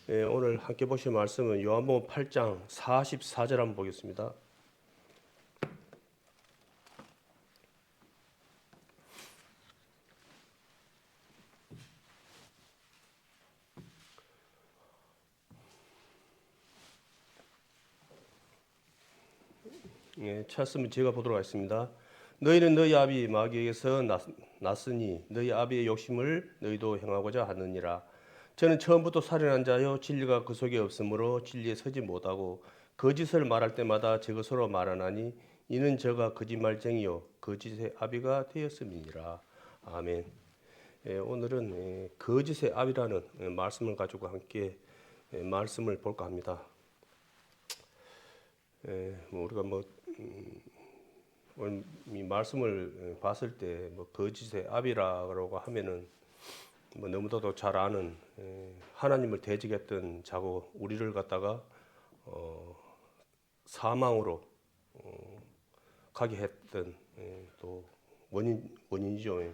오늘 함께 보실 말씀은 요한복음 8장 44절 한번 보겠습니다. 찾으면 제가 보도록 하겠습니다. 너희는 너희 아비 마귀에게서 났으니 너희 아비의 욕심을 너희도 행하고자 하느니라. 저는 처음부터 살인한 자요 진리가 그 속에 없으므로 진리에 서지 못하고 거짓을 말할 때마다 제 것으로 말하나니 이는 저가 거짓말쟁이요 거짓의 아비가 되었음이니라. 아멘. 오늘은 거짓의 아비라는 말씀을 가지고 함께 말씀을 볼까 합니다. 우리가 오늘 이 말씀을 봤을 때 거짓의 아비라고 하면은 너무나도 잘 아는 하나님을 대적했던 자고 우리를 갖다가 사망으로 가게 했던 또 원인이죠.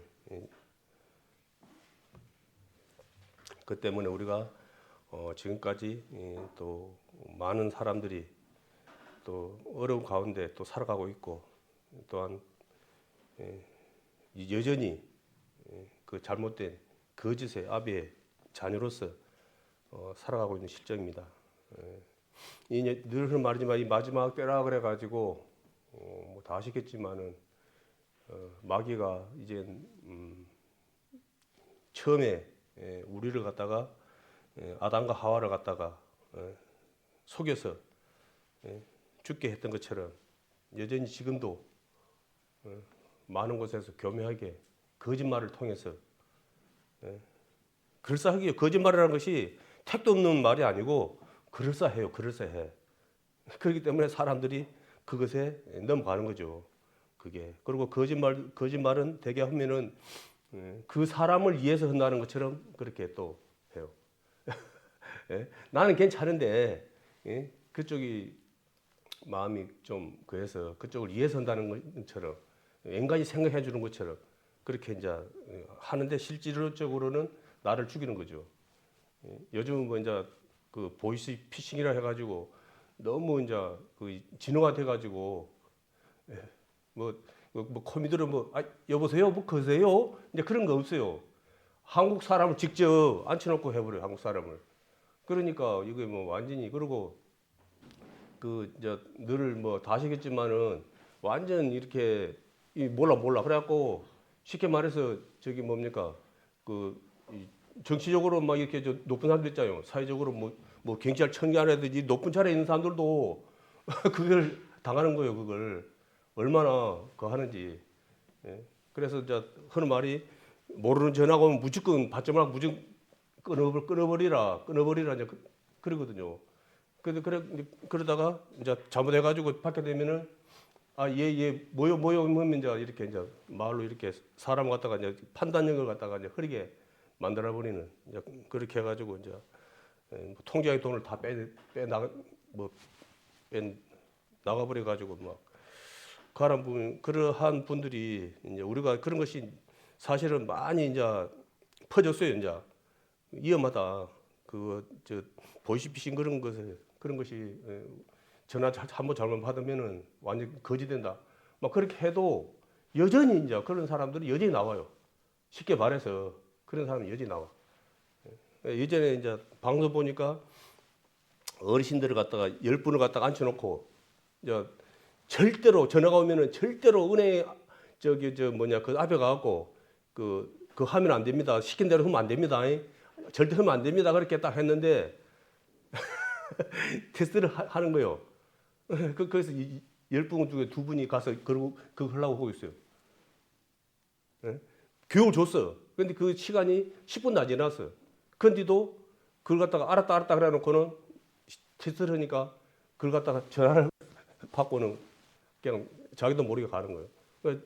그 때문에 우리가 지금까지 또 많은 사람들이 또 어려운 가운데 또 살아가고 있고 또한 여전히 그 잘못된 거짓의 아비의 자녀로서 살아가고 있는 실정입니다. 늘 말하지만 이 마지막 때라 그래가지고 다 아시겠지만은 마귀가 이제 처음에 우리를 갖다가 아담과 하와를 갖다가 속여서 죽게 했던 것처럼 여전히 지금도 많은 곳에서 교묘하게 거짓말을 통해서 그럴싸하게 거짓말이라는 것이 택도 없는 말이 아니고 그럴싸해요. 그럴싸해. 그렇기 때문에 사람들이 그것에 넘어가는 거죠. 그게 그리고 거짓말은 대개 하면은 그 사람을 위해서 한다는 것처럼 그렇게 또 해요. 나는 괜찮은데 그쪽이 마음이 좀 그래서 그쪽을 위해서 한다는 것처럼 인간이 생각해 주는 것처럼 그렇게 이제 하는데 실질적으로는 나를 죽이는 거죠. 요즘은 이제 그 보이스 피싱이라 해가지고 너무 이제 그 진화가 돼가지고 코미디로 여보세요 거세요 이제 그런 거 없어요. 한국 사람을 직접 앉혀놓고 해버려요. 한국 사람을. 그러니까 이게 완전히 그러고 그 이제 늘 다 아시겠지만은 완전 이렇게 몰라 그래갖고 쉽게 말해서 저기 뭡니까 그 정치적으로 막 이렇게 높은 사람들 있잖아요. 사회적으로 경찰 청년이라든지 높은 자리에 있는 사람들도 그걸 당하는 거예요. 그걸 얼마나 하는지. 그래서 이제 하는 말이 모르는 전화가 오면 무조건 받지 말고 무조건 끊어버리라 이제 그러거든요. 그러다가 이제 잘못해가지고 받게 되면은 얘 뭐요 하면 이제 이렇게 이제 말로 이렇게 사람 갖다가 이제 판단력을 갖다가 이제 흐리게 만들어 버리는 이제 그렇게 해가지고 이제 통장의 돈을 다 빼 나가 버려 가지고 그러한 분들이 이제 우리가 그런 것이 사실은 많이 이제 퍼졌어요. 이제 위험하다. 보이스피싱 그런 것이 전화 한번 잘못 받으면은 완전 거지된다. 막 그렇게 해도 여전히 이제 그런 사람들이 여전히 나와요. 쉽게 말해서 그런 사람이 여전히 나와. 예전에 이제 방송 보니까 어르신들을 갖다가 10분을 갖다가 앉혀놓고 이제 절대로 전화가 오면은 절대로 은행 그 앞에 가갖고 그 하면 안 됩니다. 시킨 대로 하면 안 됩니다. 절대 하면 안 됩니다. 그렇게 딱 했는데 테스트를 하는 거예요. 그래서 10분 중에 2분이 가서 그거 하려고 하고 있어요. 교육을 줬어. 근데 그 시간이 10분도 안 지났어. 근데도 그걸 갖다가 알았다 그래 놓고는 테스트를 하니까 그걸 갖다가 전화를 받고는 그냥 자기도 모르게 가는 거예요. 그러니까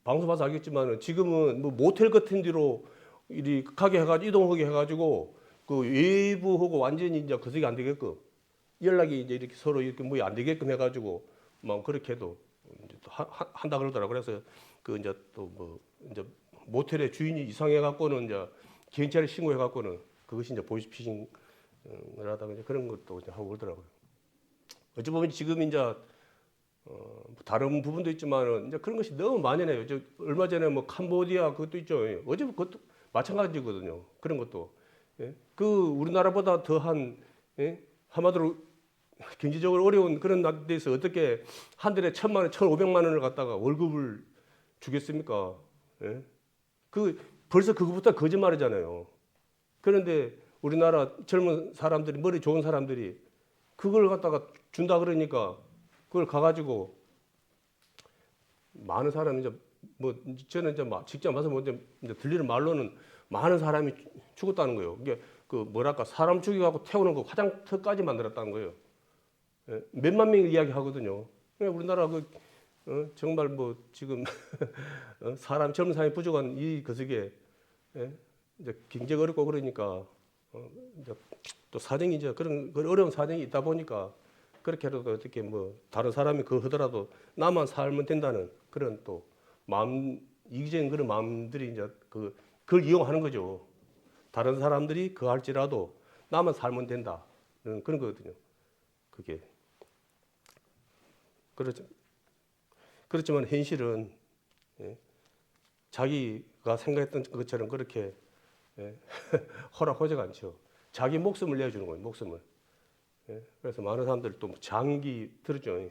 방송 봐서 알겠지만 지금은 모텔 같은 데로 이리 가게 해가지고 이동하게 해가지고 그 외부하고 완전히 이제 거색이 안 되게끔 연락이 이제 이렇게 서로 이렇게 안 되게끔 해가지고 그렇게 해도 이제 또 한다 그러더라고. 그래서 그 이제 또 이제 모텔의 주인이 이상해 갖고는 이제 경찰에 신고해 갖고는 그것이 이제 보이스피싱 하다가 이제 그런 것도 이제 하고 그러더라고요. 어찌 보면 지금 이제 다른 부분도 있지만 이제 그런 것이 너무 만연해요. 저 얼마 전에 뭐 캄보디아 그것도 있죠. 어제 그것도 마찬가지거든요. 그런 것도 예? 그 우리나라보다 더한 예? 한마디로 경제적으로 어려운 그런 데서 어떻게 한 달에 1,000만 원, 1,500만 원을 갖다가 월급을 주겠습니까? 예? 그 벌써 그거부터 거짓말이잖아요. 그런데 우리나라 젊은 사람들이 머리 좋은 사람들이 그걸 갖다가 준다 그러니까 그걸 가가지고 많은 사람이 이제 뭐 저는 이제 막 직접 와서 뭐 이제 들리는 말로는 많은 사람이 죽었다는 거예요. 이게 그 뭐랄까 사람 죽여갖고 태우는 거 화장터까지 만들었다는 거예요. 예, 몇만 명이 이야기하거든요. 우리나라 그 정말 뭐 지금 사람 젊은 사람이 부족한 이 거석에 예? 이제 경제가 어렵고 그러니까 이제 또 사정이 이제 그런 어려운 사정이 있다 보니까 그렇게라도 어떻게 뭐 다른 사람이 그거 하더라도 나만 살면 된다는 그런 또 마음 이기적인 그런 마음들이 이제 그걸 이용하는 거죠. 다른 사람들이 그거 할지라도 나만 살면 된다 그런 거거든요. 그게 그렇지만 현실은 예, 자기가 생각했던 것처럼 그렇게 예, 허락하지가 않죠. 자기 목숨을 내어주는 거예요. 목숨을. 예, 그래서 많은 사람들이 또 장기 들었죠.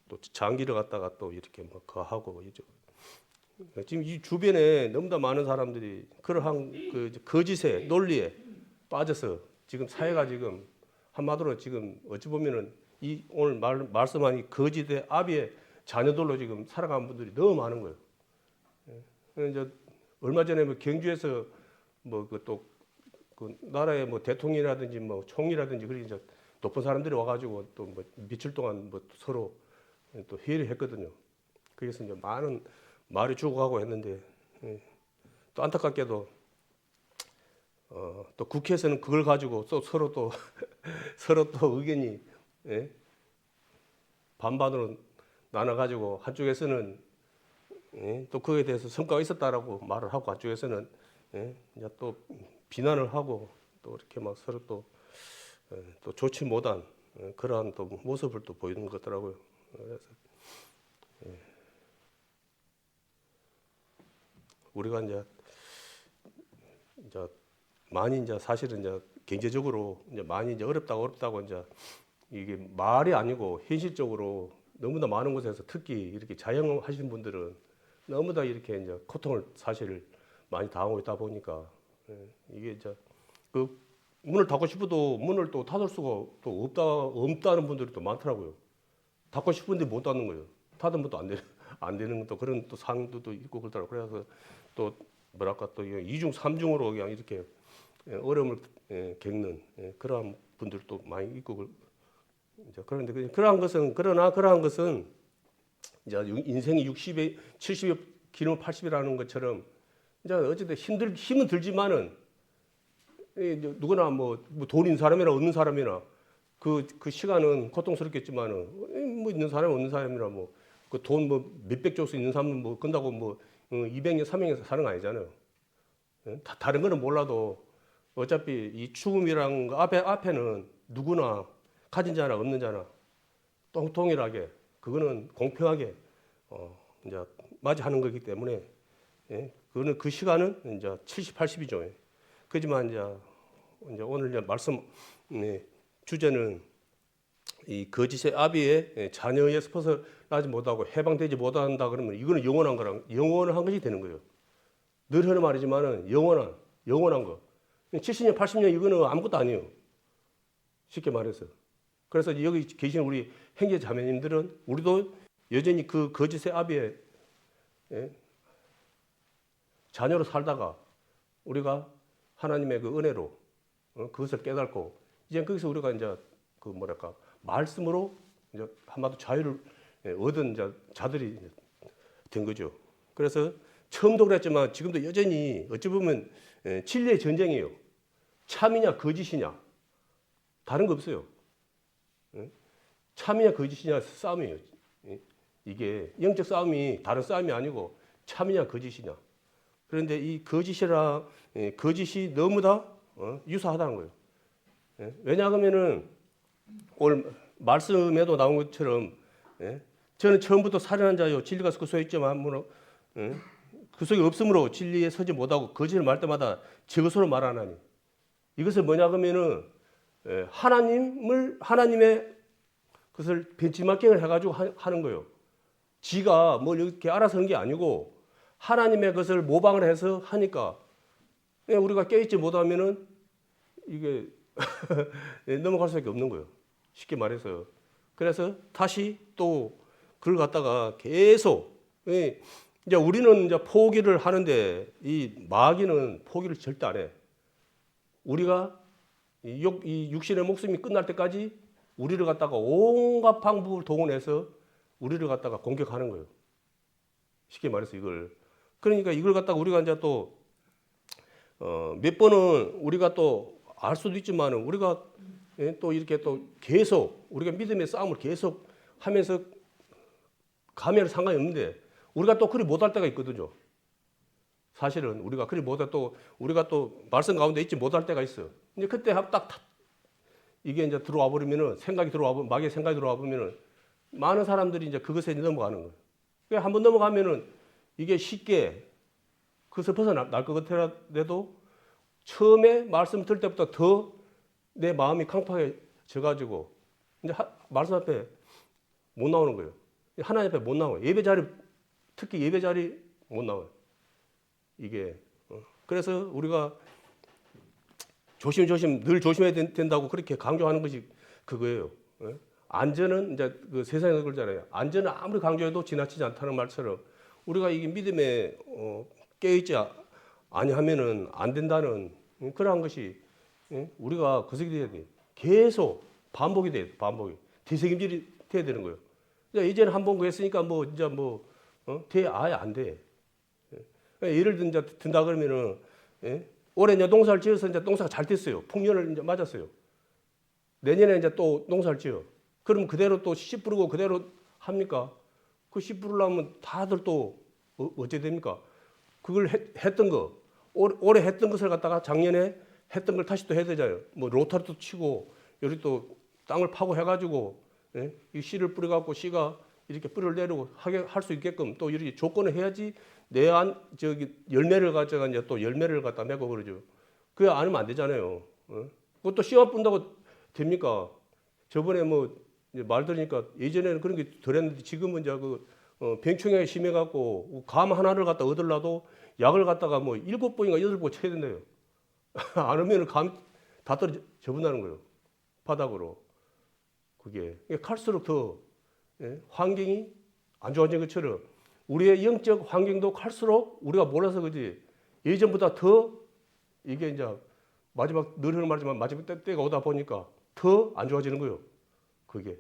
또 장기를 갖다가 또 이렇게 뭐 거하고 이죠. 지금 이 주변에 너무나 많은 사람들이 그러한 그 거짓의 논리에 빠져서 지금 사회가 지금 한마디로 지금 어찌 보면은 이 오늘 말씀한 이 거짓의 아비의 자녀들로 지금 살아가는 분들이 너무 많은 거예요. 예. 이제 얼마 전에 뭐 경주에서 뭐 그 또 그 나라의 뭐 대통령이라든지 뭐 총리라든지 그런 이제 높은 사람들이 와가지고 또 뭐 며칠 동안 뭐 서로 또 회의를 했거든요. 거기서 이제 많은 말이 죽어가고 했는데 예. 또 안타깝게도 또 국회에서는 그걸 가지고 또 서로 또 서로 또 의견이 예? 반반으로 나눠가지고 한쪽에서는 예? 또 그에 대해서 성과가 있었다라고 말을 하고 한쪽에서는 예? 이제 또 비난을 하고 또 이렇게 막 서로 또, 또 좋지 못한 그러한 또 모습을 또 보이는 것 같더라고요. 그래서 우리가 이제 많이 이제 사실은 이제 경제적으로 이제 많이 이제 어렵다고 이제 이게 말이 아니고 현실적으로 너무나 많은 곳에서 특히 이렇게 자영업 하시는 분들은 너무나 이렇게 이제 고통을 사실 많이 당하고 있다 보니까 이게 이제 그 문을 닫고 싶어도 문을 또 닫을 수가 또 없다는 분들이 또 많더라고요. 닫고 싶은데 못 닫는 거예요. 닫으면 또 안 되는 것도 그런 또 상황도 또 있고 그러더라고요. 그래서 또 뭐랄까 또 이중 삼중으로 그냥 이렇게 어려움을 겪는 그러한 분들도 많이 있고 이제 그런데 그러한 것은 이제 인생이 60에 70에 기름 80이라는 것처럼 이제 어쨌든 힘은 들지만은 누구나 뭐 돈 있는 사람이나 없는 사람이나 그 시간은 고통스럽겠지만은 뭐 있는 사람 없는 사람이나 뭐 그 돈 뭐 몇백 조수 있는 사람은 뭐 끝나고 뭐 200년 300년 사는 거 아니잖아요. 다른 거는 몰라도 어차피 이 죽음이란 거 앞에는 누구나 가진 자나 없는 자나 동일하게 그거는 공평하게 이제 맞이하는 거기 때문에 예, 그거는 그 시간은 이제 70, 80이죠. 그지만 이제 오늘 이제 말씀 주제는 이 거짓의 아비의 자녀에서 벗어나지 못하고 해방되지 못한다 그러면 이거는 영원한 것이 되는 거예요. 늘 하는 말이지만은 영원한 거. 70년, 80년 이거는 아무것도 아니에요. 쉽게 말해서. 그래서 여기 계신 우리 형제 자매님들은 우리도 여전히 그 거짓의 아비의 자녀로 살다가 우리가 하나님의 그 은혜로 그것을 깨닫고 이제 거기서 우리가 이제 그 뭐랄까 말씀으로 이제 한마디로 자유를 얻은 자들이 된 거죠. 그래서 처음도 그랬지만 지금도 여전히 어찌 보면 진리의 전쟁이에요. 참이냐 거짓이냐 다른 거 없어요. 참이냐 거짓이냐 싸움이에요. 이게 영적 싸움이 다른 싸움이 아니고 참이냐 거짓이냐. 그런데 이 거짓이 너무나 유사하다는 거예요. 예? 왜냐하면은 오늘 말씀에도 나온 것처럼 예? 저는 처음부터 살인한 자요 진리가 그 속에 있지만 예? 그 속에 없으므로 진리에 서지 못하고 거짓을 말 때마다 제 것으로 말하나니 이것을 뭐냐 그러면은 예? 하나님의 그것을 벤치마킹을 해가지고 하는 거예요. 지가 뭘 이렇게 알아서 하는 게 아니고 하나님의 것을 모방을 해서 하니까 우리가 깨있지 못하면은 이게 넘어갈 수밖에 없는 거예요. 쉽게 말해서. 그래서 다시 또 그걸 갖다가 계속 이제 우리는 이제 포기를 하는데 이 마귀는 포기를 절대 안 해. 우리가 이 육신의 목숨이 끝날 때까지 우리를 갖다가 온갖 방법을 동원해서 우리를 갖다가 공격하는 거예요. 쉽게 말해서 이걸. 그러니까 이걸 갖다가 우리가 이제 또 몇 번은 우리가 또 알 수도 있지만은 우리가 또 이렇게 또 계속 우리가 믿음의 싸움을 계속 하면서 가면 상관이 없는데 우리가 또 그리 못할 때가 있거든요. 사실은 우리가 그리 못할 또 우리가 또 말씀 가운데 있지 못할 때가 있어요. 이제 그때 딱 이게 이제 들어와 버리면은 마귀의 생각이 들어와 보면은 많은 사람들이 이제 그것에 넘어가는 거예요. 그러니까 한번 넘어가면은 이게 쉽게 그것을 벗어날 것 같아도 처음에 말씀 들 때부터 더 내 마음이 강팍해져 가지고 이제 말씀 앞에 못 나오는 거예요. 하나님 앞에 못 나와요. 예배 자리 특히 예배 자리 못 나와요. 이게 그래서 우리가 조심조심 늘 조심해야 된다고 그렇게 강조하는 것이 그거예요. 안전은 이제 그 세상에서 그러잖아요. 안전은 아무리 강조해도 지나치지 않다는 말처럼 우리가 이게 믿음에 깨어있지 아니하면은 안 된다는 그러한 것이 우리가 그 속에 돼야 돼. 계속 반복이 돼. 반복이 되새김질이 돼야 되는 거예요. 이제는 한번 그랬으니까 뭐 이제 아예 안 돼. 예를 든다 그러면은 올해 이제 농사를 지어서 이제 농사가 잘 됐어요. 풍년을 이제 맞았어요. 내년에 이제 또 농사를 지어. 그럼 그대로 또 씨 뿌리고 그대로 합니까? 그 씨 뿌리려면 다들 또 어째 됩니까? 그걸 했던 거 올해 했던 것을 갖다가 작년에 했던 걸 다시 또 해야 되잖아요. 뭐 로타리도 치고 여기 또 땅을 파고 해가지고 이 씨를 뿌려갖고 씨가 이렇게 뿌리를 내리고 하게 할 수 있게끔 또 이렇게 조건을 해야지 열매를 가져가 이제 또 열매를 갖다 맺고 그러죠. 그게 안 하면 안 되잖아요. 그것도 씨만 뿌린다고 됩니까? 저번에 뭐 말 들으니까 예전에는 그런 게 덜했는데 지금은 이제 병충해가 심해갖고 감 하나를 갖다 얻으려도 약을 갖다가 뭐 7번인가 8번 쳐야 된대요. 안 하면 감 다 떨어져 버린다는 거예요. 바닥으로. 그게 갈수록 더 환경이 안 좋아진 것처럼 우리의 영적 환경도 갈수록 우리가 몰라서 그지 예전보다 더 이게 이제 마지막 늘 하는 말이지만 마지막 때가 오다 보니까 더 안 좋아지는 거예요. 그게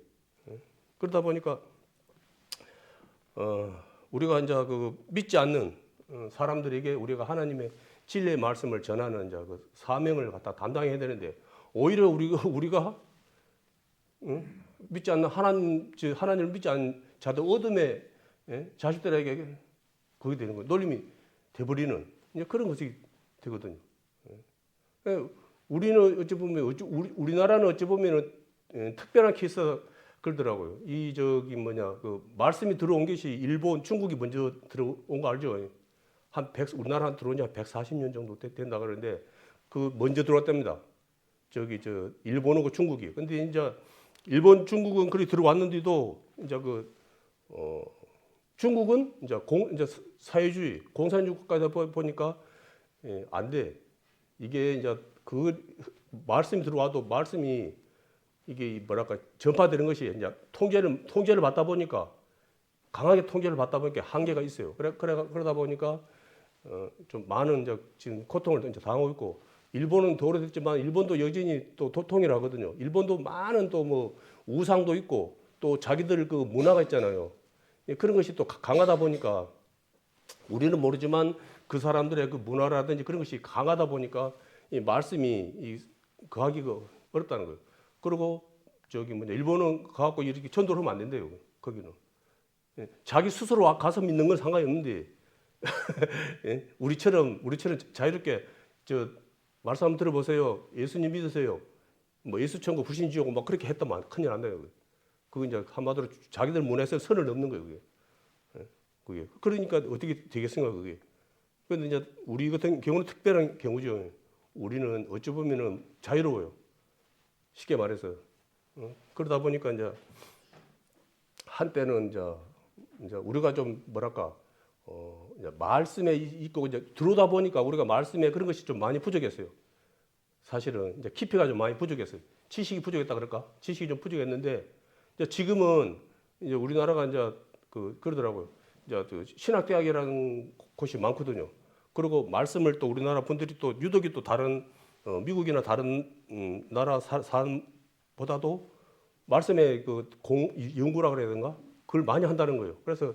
그러다 보니까 우리가 이제 그 믿지 않는 사람들에게 우리가 하나님의 진리의 말씀을 전하는 이제 그 사명을 갖다 담당해야 되는데 오히려 우리가 믿지 않는 하나님을 믿지 않는 자들 어둠의 자식들에게 그게 되는 거예요. 놀림이 돼버리는 이제 그런 것이 되거든요. 우리는 어찌 보면 우리나라는 어찌 보면은 특별한 케이스 그러더라고요. 그 말씀이 들어온 것이 일본, 중국이 먼저 들어온 거 알죠? 우리나라 들어온 지 한 140년 정도 된다 그러는데 그 먼저 들어왔답니다. 일본하고 중국이. 근데 이제 일본, 중국은 그리 들어왔는데도 이제 중국은 이제 사회주의, 공산주의 국가다 보니까 안 돼. 이게 이제 그 말씀이 들어와도 말씀이 이게 뭐랄까 전파되는 것이 이제 통제를 받다 보니까 강하게 통제를 받다 보니까 한계가 있어요. 그러다 보니까 좀 많은 이제 지금 고통을 이제 당하고 있고 일본은 더 오래됐지만 일본도 여전히 또 통일하거든요. 일본도 많은 또 뭐 우상도 있고 또 자기들 그 문화가 있잖아요. 그런 것이 또 강하다 보니까 우리는 모르지만 그 사람들의 그 문화라든지 그런 것이 강하다 보니까 이 말씀이 거하기가 어렵다는 거예요. 그리고 일본은 가갖고 이렇게 전도를 하면 안 된대요. 거기는 자기 스스로 가서 믿는 건 상관이 없는데 우리처럼 자유롭게 말씀 한번 들어보세요. 예수님 믿으세요. 뭐 예수 천국 불신 지옥 막 그렇게 했다면 큰일 난다요. 그거 이제 한마디로 자기들 문화에서 선을 넘는 거예요. 그게. 예, 그게. 그러니까 어떻게 되겠습니까 그게. 그런데 이제 우리 같은 경우는 특별한 경우죠. 우리는 어찌 보면은 자유로워요. 쉽게 말해서. 그러다 보니까 이제 한때는 이제 우리가 좀 뭐랄까 이제 말씀에 있고 이제 들어오다 보니까 우리가 말씀에 그런 것이 좀 많이 부족했어요. 사실은 이제 깊이가 좀 많이 부족했어요. 지식이 부족했다 그럴까? 지식이 좀 부족했는데 이제 지금은 이제 우리나라가 이제 그러더라고요. 이제 신학대학이라는 곳이 많거든요. 그리고 말씀을 또 우리나라 분들이 또 유독이 또 다른 미국이나 다른 나라 사람보다도 말씀에 연구라 그래야 되는가? 그걸 많이 한다는 거예요. 그래서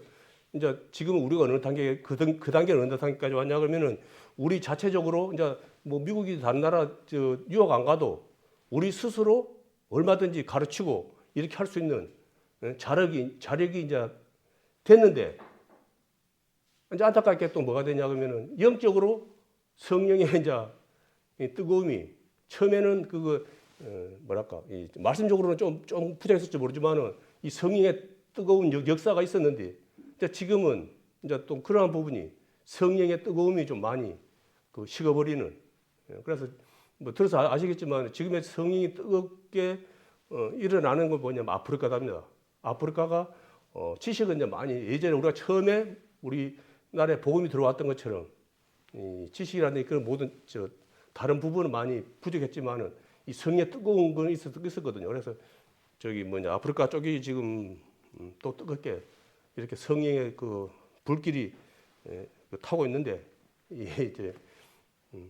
이제 지금 우리가 어느 단계 그 단계는 어느 단계까지 왔냐 그러면은 우리 자체적으로 이제 뭐 미국이 다른 나라 유학 안 가도 우리 스스로 얼마든지 가르치고 이렇게 할 수 있는 자력이 이제 됐는데 이제 안타깝게 또 뭐가 되냐 그러면은 영적으로 성령의 이제 이 뜨거움이 처음에는 뭐랄까 말씀적으로는 좀 부족했을지 모르지만은 이 성령의 뜨거운 역사가 있었는데 지금은 이제 또 그러한 부분이 성령의 뜨거움이 좀 많이 식어버리는. 그래서 뭐 들어서 아시겠지만 지금의 성령이 뜨겁게 일어나는 걸 뭐냐면 아프리카답니다. 아프리카가 지식은 이제 많이 예전에 우리가 처음에 우리나라에 복음이 들어왔던 것처럼 이 지식이라는 그런 모든 다른 부분은 많이 부족했지만은 이 성령의 뜨거운 건 있었거든요. 그래서 아프리카 쪽이 지금 또 뜨겁게 이렇게 성령의 불길이 타고 있는데 이제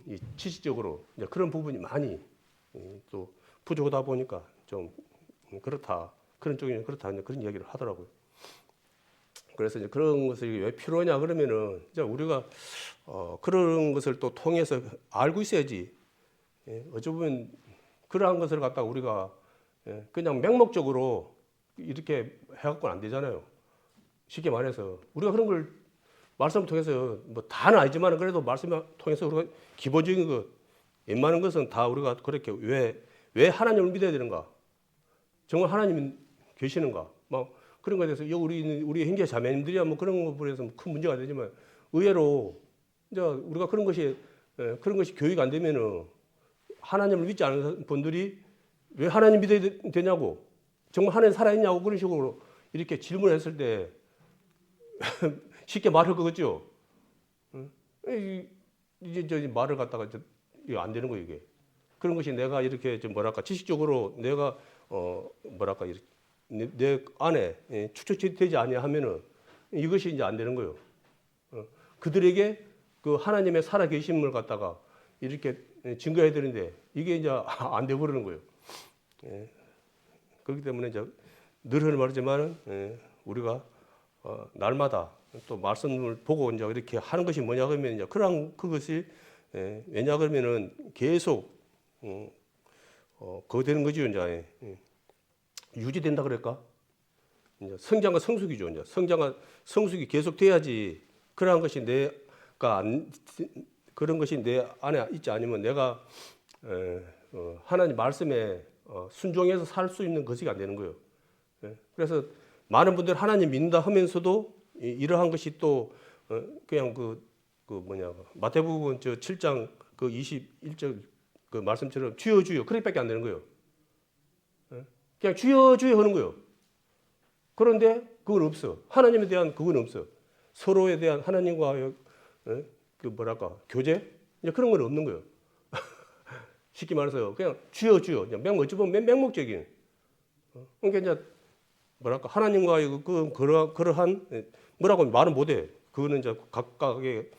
이 지식적으로 이제 그런 부분이 많이 또 부족하다 보니까 좀 그렇다. 그런 쪽이 그렇다. 그런 이야기를 하더라고요. 그래서 이제 그런 것이 왜 필요하냐 그러면은 이제 우리가 그런 것을 또 통해서 알고 있어야지. 어쩌면 그러한 것을 갖다가 우리가 그냥 맹목적으로 이렇게 해갖고는 안 되잖아요. 쉽게 말해서 우리가 그런 걸 말씀을 통해서 뭐 다는 아니지만 그래도 말씀을 통해서 우리가 기본적인 것 웬만한 것은 다 우리가 그렇게 왜 하나님을 믿어야 되는가? 정말 하나님이 계시는가? 막 그런 것에 대해서 우리 형제 자매님들이야 뭐 그런 거 보면서 큰 문제가 되지만 의외로 이제 우리가 그런 것이 교육이 안 되면은 하나님을 믿지 않는 분들이 왜 하나님 믿어야 되냐고 정말 하나님 살아있냐고 그런 식으로 이렇게 질문을 했을 때 쉽게 말할 거겠죠. 이제 저 말을 갖다가 이게 안 되는 거예요 이게. 그런 것이 내가 이렇게 좀 뭐랄까 지식적으로 내가 뭐랄까 이렇게 내 안에 축적되지 아니하면은 이것이 이제 안 되는 거예요. 그들에게 그 하나님의 살아 계심을 갖다가 이렇게 증거해야 되는데 이게 이제 안 돼 버리는 거예요. 그렇기 때문에 이제 늘 하는 말이지만은 우리가 날마다 또 말씀을 보고 이제 이렇게 하는 것이 뭐냐 그러면 이제 그것이 왜냐 그러면은 계속 그거 되는 거죠 이제 유지된다 그럴까? 이제 성장과 성숙이죠 이제 성장과 성숙이 계속 돼야지 그러한 것이 그런 것이 내 안에 있지 않으면 내가 하나님 말씀에 순종해서 살 수 있는 것이 안 되는 거예요. 그래서 많은 분들 하나님 믿는다 하면서도 이러한 것이 또 그냥 마태복음 7장 21절 그 말씀처럼 주여 주여 그렇게밖에 안 되는 거예요. 그냥 주여 주여 하는 거예요. 그런데 그건 없어. 하나님에 대한 그건 없어. 서로에 대한 하나님과 교제 이제 그런 건 없는 거예요. 쉽게 말해서 그냥 주여 주여 그냥 어찌 보면 맹목적인. 그러니까 이제 하나님과의 그러한 뭐라고 말은 못해. 그거는 이제 각각의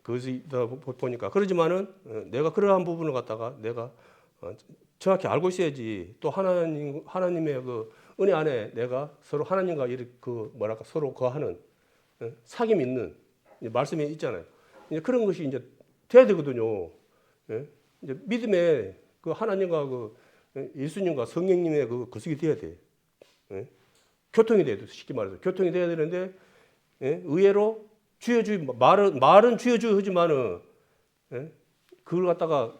그것이다 보니까 그러지만은 내가 그러한 부분을 갖다가 내가 정확히 알고 있어야지 또 하나님의 은혜 안에 내가 서로 하나님과 이렇게 서로 거하는 사귐 있는 말씀이 있잖아요. 이제 그런 것이 이제 돼야 되거든요. 이제 믿음의 하나님과 예수님과 성령님의 그것이 돼야 돼. 교통이 돼야 돼. 쉽게 말해서 교통이 돼야 되는데 의외로 주여 주여 말은 주여 주여 하지만은 그걸 갖다가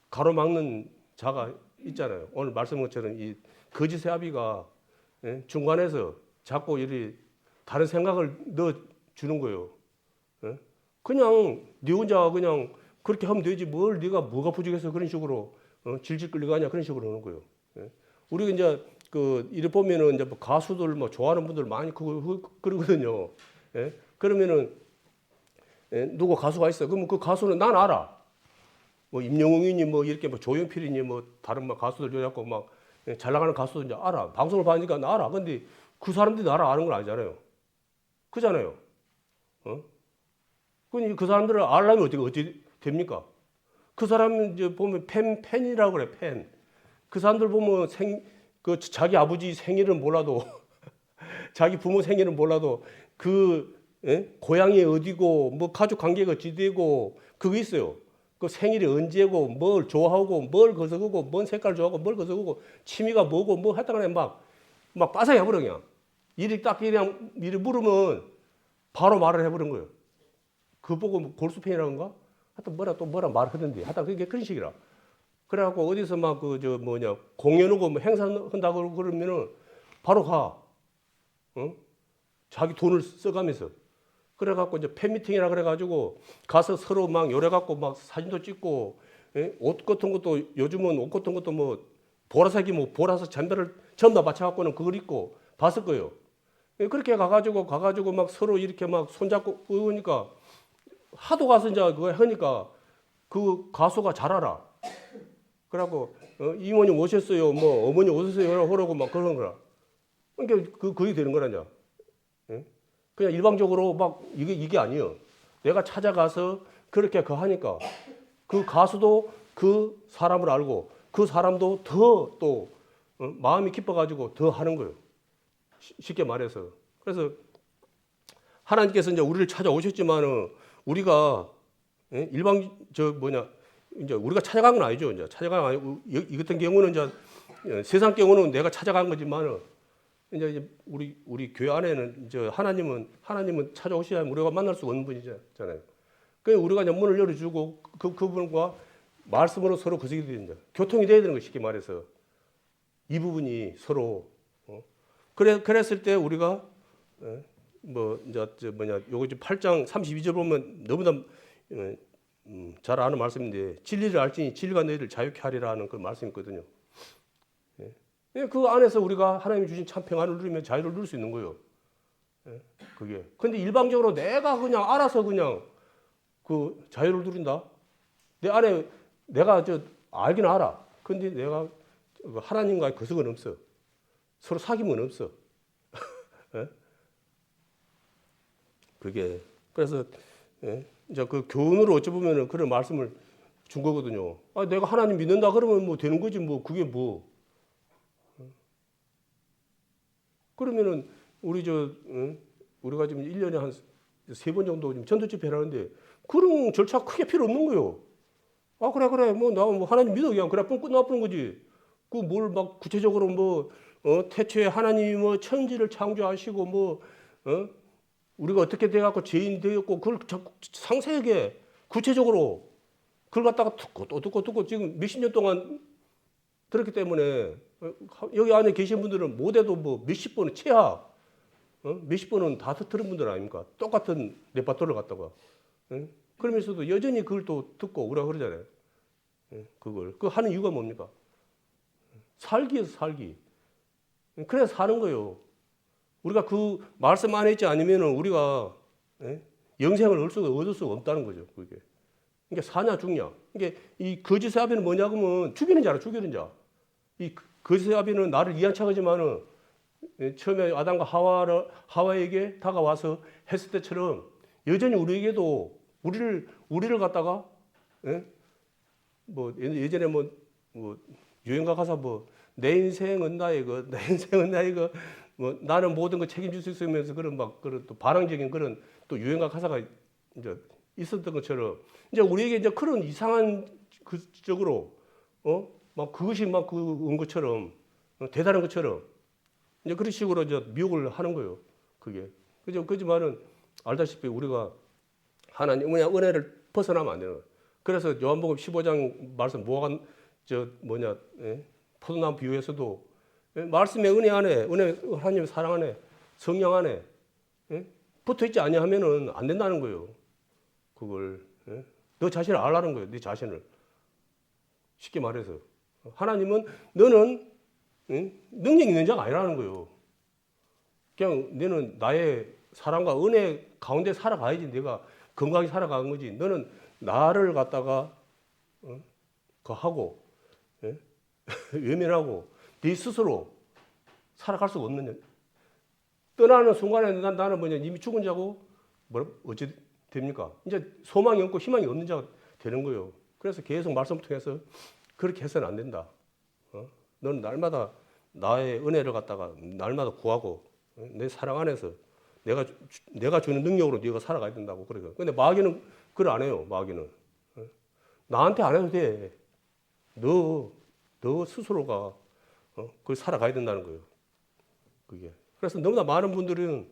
가로막는 자가 있잖아요. 오늘 말씀한 것처럼 이 거짓의 아비가 예? 중간에서 자꾸 이리 다른 생각을 넣어 주는 거예요. 예? 그냥 네 혼자 그냥 그렇게 하면 되지 뭘 네가 뭐가 부족해서 그런 식으로 질질 끌리고 하냐 그런 식으로 하는 거예요. 예? 우리가 이제 그 이래 보면은 이제 뭐 가수들 뭐 좋아하는 분들 많이 그러거든요. 예? 그러면은 예? 누구 가수가 있어. 그러면 그 가수는 난 알아. 뭐 임영웅이니 뭐 이렇게 뭐 조용필이니 뭐 다른 막 가수들 요잡고 막 잘 나가는 가수들 이제 알아. 방송을 봐니까 나 알아. 근데 그 사람들이 나를 아는 건 아니잖아요. 그잖아요. 어? 그 사람들을 알려면 어떻게 됩니까? 그 사람 이제 보면 팬이라고 그래, 팬. 그 사람들 보면 그 자기 아버지 생일은 몰라도, 자기 부모 생일은 몰라도, 고향이 어디고, 뭐 가족 관계가 어찌되고, 그거 있어요. 그 생일이 언제고, 뭘 좋아하고, 뭘 거서고, 뭔 색깔 좋아하고, 뭘 거서고, 취미가 뭐고, 뭐 하여튼 간에 막 빠삭 해버려, 그냥. 일이 딱 그냥, 일이 물으면 바로 말을 해버린 거예요. 그거 보고 뭐 골수팬이라는가? 하여튼 뭐라 말하던데. 하여튼 그게 그런 식이라. 그래갖고 어디서 막 공연 오고 뭐 행사 한다고 그러면은 바로 가. 어? 자기 돈을 써가면서. 그래갖고 이제 팬미팅이라 그래가지고 가서 서로 막 요래갖고 막 사진도 찍고, 예? 옷 같은 것도 요즘은 옷 같은 것도 뭐 보라색이 뭐 보라색 잠바를 전부 다 맞춰갖고는 그걸 입고 봤을 거예요. 예? 그렇게 가가지고 막 서로 이렇게 막 손잡고 그러니까 하도 가서 이제 그거 하니까 그 가수가 잘 알아. 그래갖고 이모님 오셨어요. 뭐 어머니 오셨어요. 그러고 막 그런 거라. 그러니까 그게 되는 거라냐. 예? 그냥 일방적으로 막 이게 아니에요. 내가 찾아가서 그렇게 하니까 그 가수도 그 사람을 알고 그 사람도 더 또 마음이 깊어가지고 더 하는 거예요. 쉽게 말해서. 그래서 하나님께서 이제 우리를 찾아오셨지만은 우리가 일방 이제 우리가 찾아간 건 아니죠. 이제 찾아간 건 아니고 이 같은 경우는 이제 세상 경우는 내가 찾아간 거지만은 이제 우리 교회 안에는 이제 하나님은 찾아오셔야 우리가 만날 수 없는 분이잖아요. 그러니까 우리가 이제 문을 열어주고 그분과 말씀으로 서로 거시기 되는 교통이 돼야 되는 거 쉽게 말해서 이 부분이 서로 그랬을 때 우리가 요거 8장 32절 보면 너무나 잘 아는 말씀인데 진리를 알지니 진리가 너희를 자유케 하리라는 그 말씀이 있거든요. 그 안에서 우리가 하나님이 주신 참 평안을 누리면 자유를 누릴 수 있는 거예요. 그게. 근데 일방적으로 내가 그냥 알아서 그냥 그 자유를 누린다. 내 안에 내가 알긴 알아. 근데 내가 하나님과의 거석은 없어. 서로 사귐은 없어. 그게. 그래서 이제 그 교훈으로 어찌 보면은 그런 말씀을 준 거거든요. 아, 내가 하나님 믿는다 그러면 뭐 되는 거지 뭐 그게 뭐. 그러면은 우리가 지금 1년에 한 3번 정도 지금 전도 집회를 하는데 그런 절차 크게 필요 없는 거예요. 아, 그래. 뭐 나 뭐 하나님 믿어 그냥 그래 끝나버린 거지. 그 뭘 막 구체적으로 태초에 하나님이 뭐 천지를 창조하시고 우리가 어떻게 돼갖고 죄인 되었고 그걸 자꾸 상세하게 구체적으로 그걸 갖다가 듣고 또 듣고 지금 몇십 년 동안 들었기 때문에 여기 안에 계신 분들은 못해도 뭐 몇십 번은 최하 몇십 번은 다 들은 분들 아닙니까? 똑같은 레파토리를 갖다가 그러면서도 여전히 그걸 또 듣고 오라 그러잖아요. 그걸 하는 이유가 뭡니까? 살기에서 살기. 그래서 사는 거예요. 우리가 그 말씀 안에 있지 않으면 우리가 영생을 얻을 수가 없다는 거죠. 그게. 그러니까 사냐 죽냐. 그러니까 이 거짓의 아비는 뭐냐 그러면 죽이는 자라 죽이는 자. 이 거짓의 아비는 나를 이해한 척하지만은 처음에 아담과 하와에게 다가와서 했을 때처럼 여전히 우리에게도 우리를 갖다가 예전에 유행가 가사 내 인생은 나의 내 인생은 나의 나는 모든 걸 책임질 수 있으면서 그런 또 반항적인 그런 또 유행가 가사가 이제 있었던 것처럼 이제 우리에게 이제 그런 이상한 적으로 그것이 온 것처럼 대단한 것처럼 이제 그런 식으로 이제 미혹을 하는 거예요. 그게 그지만은 알다시피 우리가 하나님 은혜를 벗어나면 안 되는 거예요. 그래서 요한복음 15장 말씀 포도나무 비유에서도 말씀의 은혜 안에, 하나님의 사랑 안에, 성령 안에 붙어 있지 아니하면은 안 된다는 거예요. 그걸 너 자신을 알라는 거예요. 네 자신을. 쉽게 말해서 하나님은 너는 능력 있는 자가 아니라는 거예요. 그냥 너는 나의 사랑과 은혜 가운데 살아가야지. 내가 건강하게 살아가는 거지. 너는 나를 갖다가 하고 외면하고 네 스스로 살아갈 수가 없느냐. 떠나는 순간에 나는 뭐냐, 이미 죽은 자고 어찌 됩니까? 이제 소망이 없고 희망이 없는 자가 되는 거예요. 그래서 계속 말씀 통해서 그렇게 해서는 안 된다. 너는 날마다 나의 은혜를 갖다가 날마다 구하고 내 사랑 안에서 내가 주는 능력으로 네가 살아가야 된다고 그래요. 근데 마귀는 그걸 안 해요. 마귀는 나한테 안 해도 돼. 너 스스로가 그걸 살아가야 된다는 거예요. 그게. 그래서 너무나 많은 분들은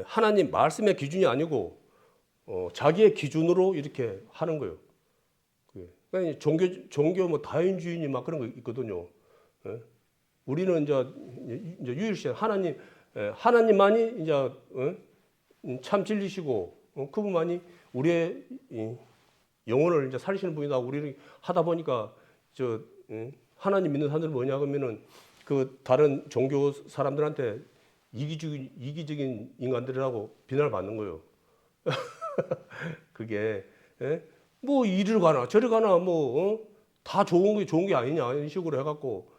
하나님 말씀의 기준이 아니고 자기의 기준으로 이렇게 하는 거예요. 그러니까 종교 뭐 다인주의니 막 그런 거 있거든요. 우리는 이제 유일신 하나님만이 이제 참 진리시고 그분만이 우리의 영혼을 이제 살리시는 분이다. 우리를 하다 보니까 하나님 믿는 사람들은 뭐냐 그러면은 그 다른 종교 사람들한테 이기적인 인간들이라고 비난을 받는 거예요. 그게 뭐 이리로 가나 저리 가나 뭐 다 좋은 게 아니냐 이런 식으로 해갖고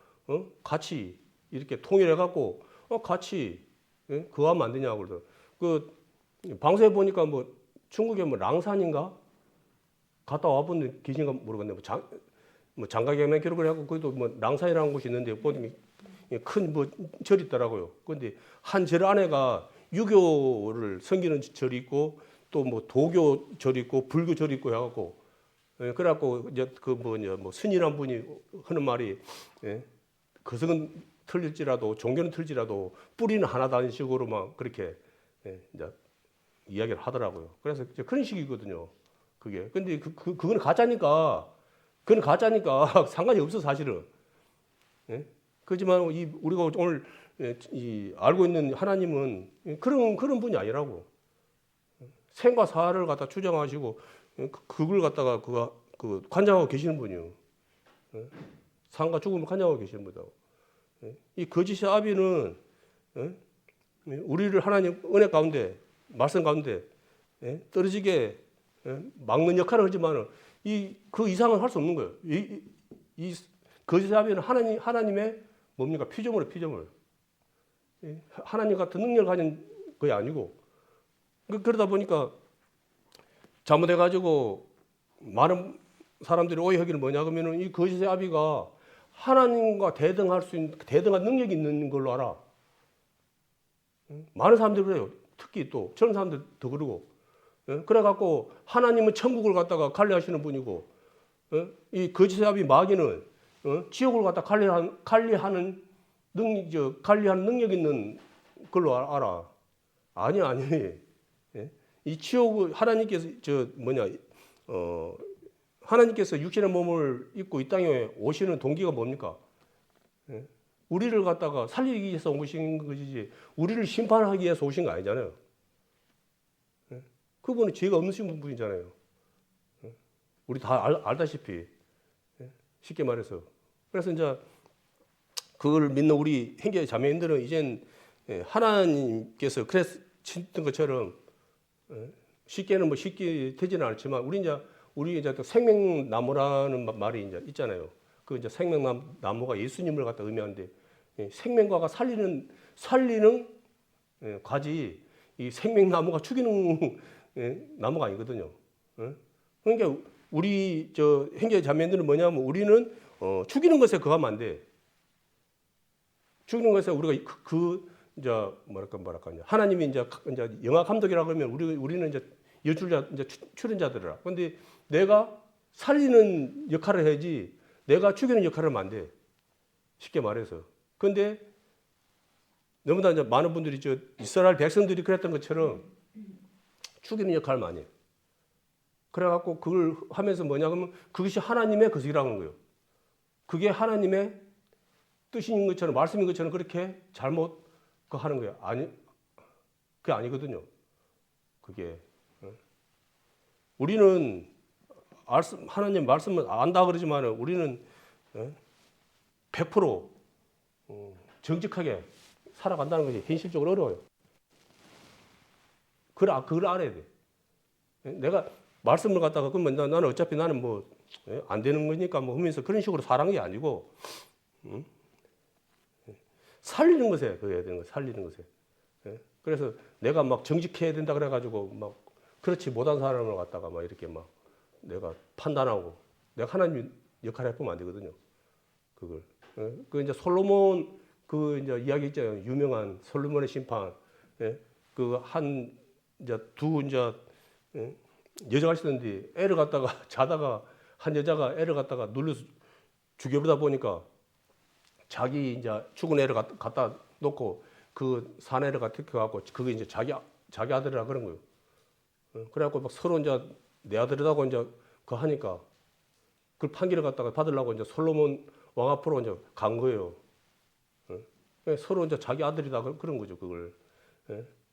같이 이렇게 통일해갖고 같이 그거 하면 안 되냐고 그래서 그 방송에 보니까 뭐 중국에 뭐 랑산인가 갔다 와본 계신가 모르겠네. 뭐 장가경례 기록을 하고 거기도 뭐 랑산이라는 곳이 있는데 보니 큰 뭐 절이 있더라고요. 그런데 한 절 안에가 유교를 섬기는 절이 있고 또 뭐 도교 절이 있고 불교 절이 있고 해갖고 그래갖고 이제 뭐 스님한 분이 하는 말이 거성은 틀릴지라도 종교는 틀릴지라도 뿌리는 하나다는 식으로 막 그렇게 이제 이야기를 하더라고요. 그래서 이제 그런 식이거든요. 그게. 근데 그건 가짜니까 상관이 없어 사실은. 그렇지만 우리가 오늘 알고 있는 하나님은 그런 분이 아니라고. 생과 사를 갖다 추정하시고 그걸 갖다가 그 관장하고 계시는 분이요. 삶과 죽음을 관장하고 계시는 분이다. 이 거짓의 아비는 우리를 하나님 은혜 가운데 말씀 가운데 떨어지게 막는 역할을 하지만 그 이상은 할 수 없는 거예요. 이 거짓의 아비는 하나님의 뭡니까? 피조물. 하나님 같은 능력을 가진 것이 아니고 그러다 보니까 잘못해가지고 많은 사람들이 오해하기는 뭐냐 그러면은 이 거짓의 아비가 하나님과 대등할 수 있는 대등한 능력이 있는 걸로 알아. 많은 사람들이 그래요. 특히 또 저런 사람들 더 그러고. 그래갖고 하나님은 천국을 갖다가 관리하시는 분이고 이 거짓의 아비 마귀는 지옥을 갖다 관리하는 능력 있는 걸로 알아. 아니. 이 지옥을 하나님께서 하나님께서 육신의 몸을 입고 이 땅에 오시는 동기가 뭡니까? 우리를 갖다가 살리기 위해서 오신 것이지 우리를 심판하기 위해서 오신 거 아니잖아요. 그분은 죄가 없으신 분이잖아요. 우리 다 알다시피 쉽게 말해서. 그래서 이제 그걸 믿는 우리 형제 자매님들은 이젠 하나님께서 그랬던 것처럼 쉽게는 뭐 쉽게 되지는 않지만 우리 이제 또 생명나무라는 말이 이제 있잖아요. 그 이제 생명나무가 예수님을 갖다 의미하는데 생명과가 살리는 과지 이 생명나무가 죽이는 나무가 아니거든요. 그러니까 우리 형제 자매들은 뭐냐면 우리는 죽이는 것에 그하면 안 돼. 죽이는 것에 우리가 이제 뭐랄까 하나님이 이제 영화 감독이라고 하면 우리는 이제 연출자 이제 출연자들이라. 그런데 내가 살리는 역할을 해야지 내가 죽이는 역할을 하면 안 돼. 쉽게 말해서. 그런데 너무나 이제 많은 분들이 이스라엘 백성들이 그랬던 것처럼 죽이는 역할을 많이 해. 그래갖고 그걸 하면서 뭐냐 그러면 그것이 하나님의 것이라는 거예요. 그게 하나님의 뜻인 것처럼 말씀인 것처럼 그렇게 잘못 그 하는 거예요. 아니, 그게 아니거든요. 그게 우리는 하나님 말씀을 안다 그러지만 우리는 100% 정직하게 살아간다는 것이 현실적으로 어려워요. 그걸 알아야 돼. 내가 말씀을 갖다가 그러면 나는 어차피 나는 뭐 안 되는 거니까 뭐 하면서 그런 식으로 살아간 게 아니고 살리는 것에 그래야 되는 거예요. 살리는 것에. 그래서 내가 막 정직해야 된다 그래가지고 막 그렇지 못한 사람을 갖다가 막 이렇게 막 내가 판단하고 내가 하나님 역할을 해보면 안 되거든요. 그걸. 그 이제 솔로몬 그 이제 이야기 있잖아요. 유명한 솔로몬의 심판. 그 한 이제 두 이제 여자가 있었는데 애를 갖다가 자다가 한 여자가 애를 갖다가 눌러서 죽여보다 보니까 자기 이제 죽은 애를 갖다 놓고 그 사내를 갖다 갖고 그게 이제 자기 아들이라 그런 거예요. 그래갖고 막 서로 이제 내 아들이라고 이제 그 하니까 그 판결을 갖다가 받으려고 이제 솔로몬 왕 앞으로 이제 간 거예요. 서로 이제 자기 아들이다 그런 거죠, 그걸.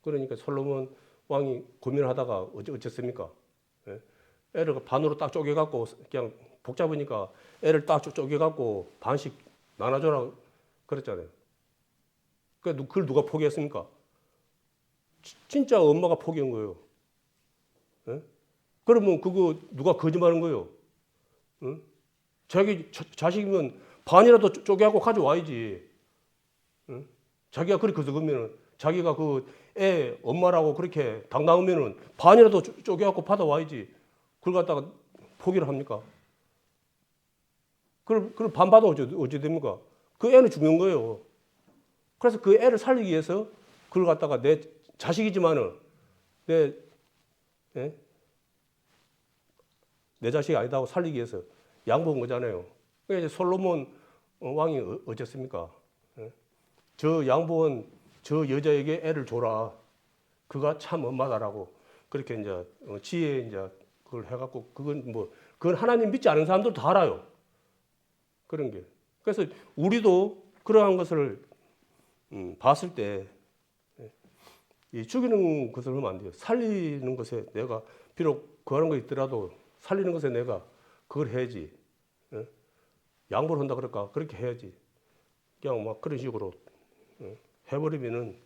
그러니까 솔로몬 왕이 고민을 하다가 어쨌습니까? 애를 반으로 딱 쪼개갖고 그냥 복잡하니까 애를 딱 쪼개갖고 반씩 나눠줘라 그랬잖아요. 그걸 누가 포기했습니까? 진짜 엄마가 포기한 거예요. 그러면 그거 누가 거짓말한 거예요? 자기 자식이면 반이라도 쪼개갖고 가져와야지. 자기가 그렇게 거짓으면 자기가 그 애 엄마라고 그렇게 당당하면은 반이라도 쪼개갖고 받아와야지. 그걸 갖다가 포기를 합니까? 그걸 반 받아 어찌 됩니까? 그 애는 죽는 거예요. 그래서 그 애를 살리기 위해서 그걸 갖다가 내 자식이지만은 내 자식이 아니다고 살리기 위해서 양보한 거잖아요. 그러니까 이제 솔로몬 왕이 어쨌습니까? 저 양보한 저 여자에게 애를 줘라. 그가 참 엄마다라고 그렇게 이제 지혜 이제 그걸 해갖고 그건 하나님 믿지 않은 사람들도 다 알아요. 그런 게. 그래서 우리도 그러한 것을 봤을 때 죽이는 것을 하면 안 돼요. 살리는 것에 내가 비록 구하는 거 있더라도 살리는 것에 내가 그걸 해야지. 양보를 한다 그럴까? 그렇게 해야지. 그냥 막 그런 식으로 해버리면은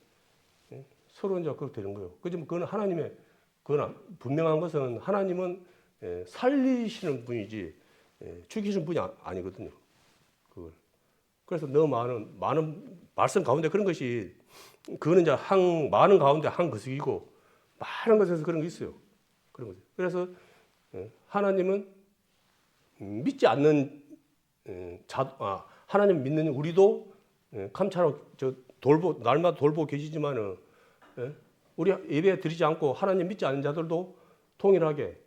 서로 이제 그렇게 되는 거예요. 그지만 그건 하나님의 그건 분명한 것은 하나님은 살리시는 분이지 죽이시는 분이 아니거든요. 그걸. 그래서 너무 많은 말씀 가운데 그런 것이 그거는 이제 많은 가운데 한 것이고 많은 것에서 그런 게 있어요. 그런 거죠. 그래서 하나님은 믿지 않는 하나님 믿는 우리도 감찰하고 날마다 돌보고 계시지만은 우리 예배 드리지 않고 하나님 믿지 않는 자들도 동일하게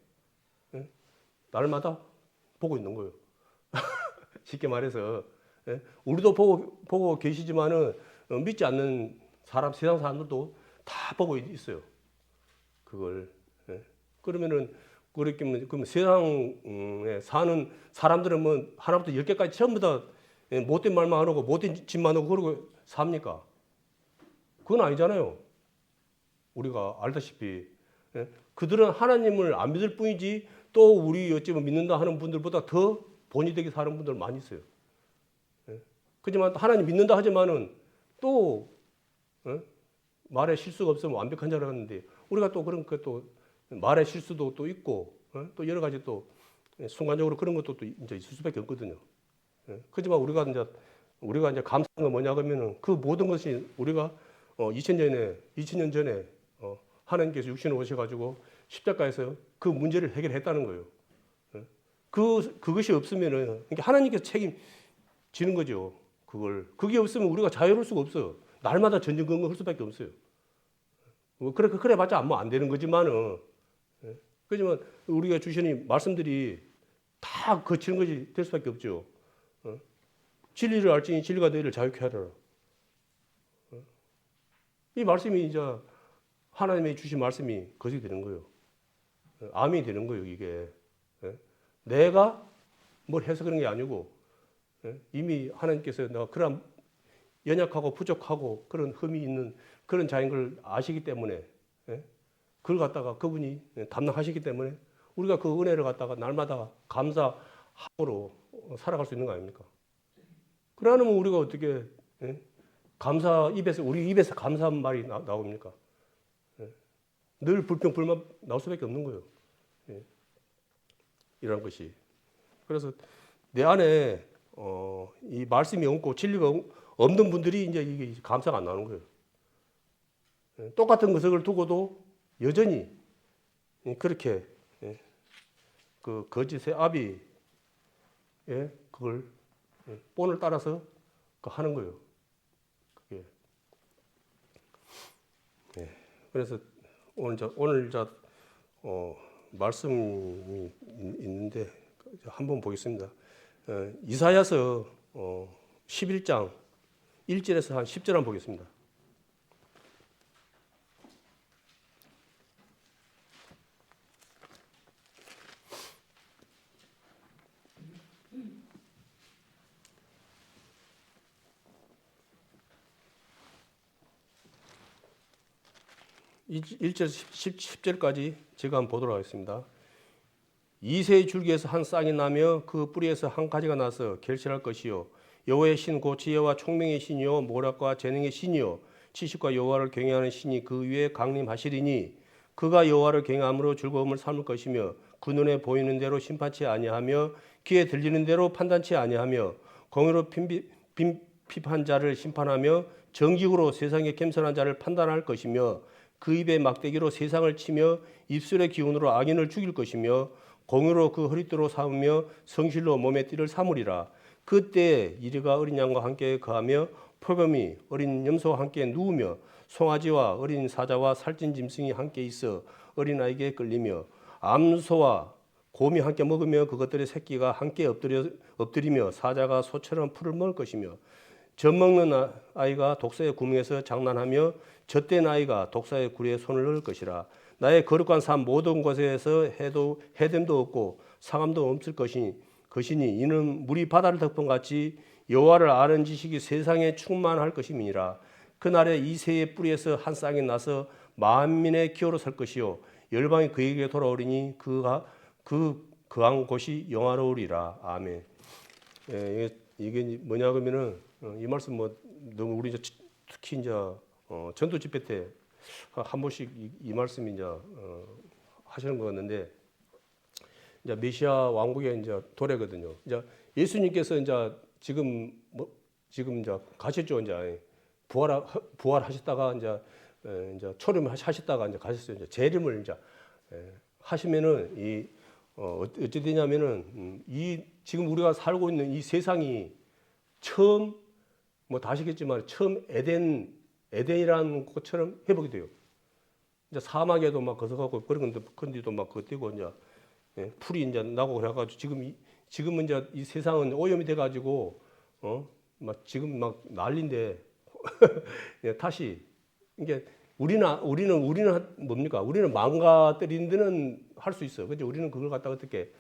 날마다 보고 있는 거예요. 쉽게 말해서 우리도 보고 계시지만은 믿지 않는 세상 사람들도 다 보고 있어요. 그걸. 그러면은 그러면 세상에 사는 사람들은 뭐 하나부터 10개까지 전부 다 못된 말만 안 하고 못된 짓만 하고 그러고 삽니까? 그건 아니잖아요. 우리가 알다시피 그들은 하나님을 안 믿을 뿐이지 또 우리 어찌면 믿는다 하는 분들보다 더 본의 되게 사는 분들 많이 있어요. 그렇지만 하나님 믿는다 하지만은 또 말에 실수가 없으면 완벽한 줄 알았는데 우리가 또 그런 것도 말에 실수도 또 있고 또 여러 가지 또 순간적으로 그런 것도 또 이제 있을 수밖에 없거든요. 그렇지만 우리가 이제 감사한 건 뭐냐 그러면은 그 모든 것이 우리가 2000년 전에 하나님께서 육신을 오셔가지고 십자가에서 그 문제를 해결했다는 거예요. 그것이 없으면은 그러니까 하나님께서 책임지는 거죠. 그게 없으면 우리가 자유로울 수가 없어요. 날마다 전전긍긍할 수밖에 없어요. 그래봤자 뭐 안 되는 거지만은 그렇지만 우리가 주시는 말씀들이 다 거치는 것이 될 수밖에 없죠. 진리를 알지니 진리가 너희를 자유케 하리라. 이 말씀이 이제 하나님이 주신 말씀이 거짓이 되는 거예요. 암이 되는 거예요, 이게. 내가 뭘 해서 그런 게 아니고 예? 이미 하나님께서 내가 그런 연약하고 부족하고 그런 흠이 있는 그런 자인 걸 아시기 때문에, 예? 그걸 갖다가 그분이 담당하시기 때문에 우리가 그 은혜를 갖다가 날마다 감사함으로 살아갈 수 있는 거 아닙니까? 그러면 우리가 어떻게, 예? 우리 입에서 감사한 말이 나옵니까? 예? 늘 불평, 불만 나올 수밖에 없는 거예요. 예? 이런 것이. 그래서 내 안에 이 말씀이 없고 진리가 없는 분들이 이제 이게 감사가 안 나는 거예요. 예? 똑같은 것을 두고도 여전히 그렇게, 예? 그 거짓의 아비, 예? 그걸 본을 따라서 하는 거예요. 그게. 예. 그래서 오늘 말씀이 있는데 한번 보겠습니다. 이사야서 11장 1절에서 한 10절 한번 보겠습니다. 일 절에서 10절까지 제가 한번 보도록 하겠습니다. 이새의 줄기에서 한 쌍이 나며 그 뿌리에서 한 가지가 나서 결실할 것이요 여호와의 신 곧 지혜와 총명의 신이요 모략과 재능의 신이요 지식과 여호와를 경외하는 신이 그 위에 강림하시리니 그가 여호와를 경외함으로 즐거움을 삼을 것이며 그 눈에 보이는 대로 심판치 아니하며 귀에 들리는 대로 판단치 아니하며 공의로 핍한 자를 심판하며 정직으로 세상의 겸손한 자를 판단할 것이며 그 입에 막대기로 세상을 치며 입술의 기운으로 악인을 죽일 것이며 공의로 그 허리띠로 삼으며 성실로 몸의 띠를 삼으리라. 그때 이리가 어린 양과 함께 거하며 표범이 어린 염소와 함께 누우며 송아지와 어린 사자와 살찐 짐승이 함께 있어 어린아이에게 끌리며 암소와 곰이 함께 먹으며 그것들의 새끼가 함께 엎드리며 사자가 소처럼 풀을 먹을 것이며 젖먹는 아이가 독사의 구멍에서 장난하며 젖된 아이가 독사의 구리에 손을 넣을 것이라. 나의 거룩한 삶 모든 곳에서 해됨도 없고 상함도 없을 것이니 이는 물이 바다를 덮은같이 여호와를 아는 지식이 세상에 충만할 것임이니라. 그날에 이새의 뿌리에서 한 쌍이 나서 만민의 기호로 설 것이요 열방이 그에게 돌아오리니 그가 그한 곳이 영화로우리라. 아멘. 예, 이게 뭐냐 그러면은 이 말씀 너무 우리 특히 이제 전도 집회 때 한 번씩 이 말씀이 이제 하시는 것 같는데 이제 메시아 왕국의 이제 도래거든요. 이제 예수님께서 이제 지금 이제 가셨죠. 이제 부활하셨다가 이제 초림하셨다가 이제 가셨어요. 이제 재림을 이제 하시면은 어찌 되냐면은 이 지금 우리가 살고 있는 이 세상이 처음 다 아시겠지만 처음 에덴이라는 것처럼 회복이 돼요. 이제 사막에도 막 거서가고 그런 건데도 막 그거 되고 이제 풀이 이제 나고 그래가지고 지금은 이제 이 세상은 오염이 돼가지고 막 지금 막 난리인데 다시 이게 우리는 뭡니까? 우리는 망가뜨린 데는 할 수 있어. 근데 우리는 그걸 갖다가 어떻게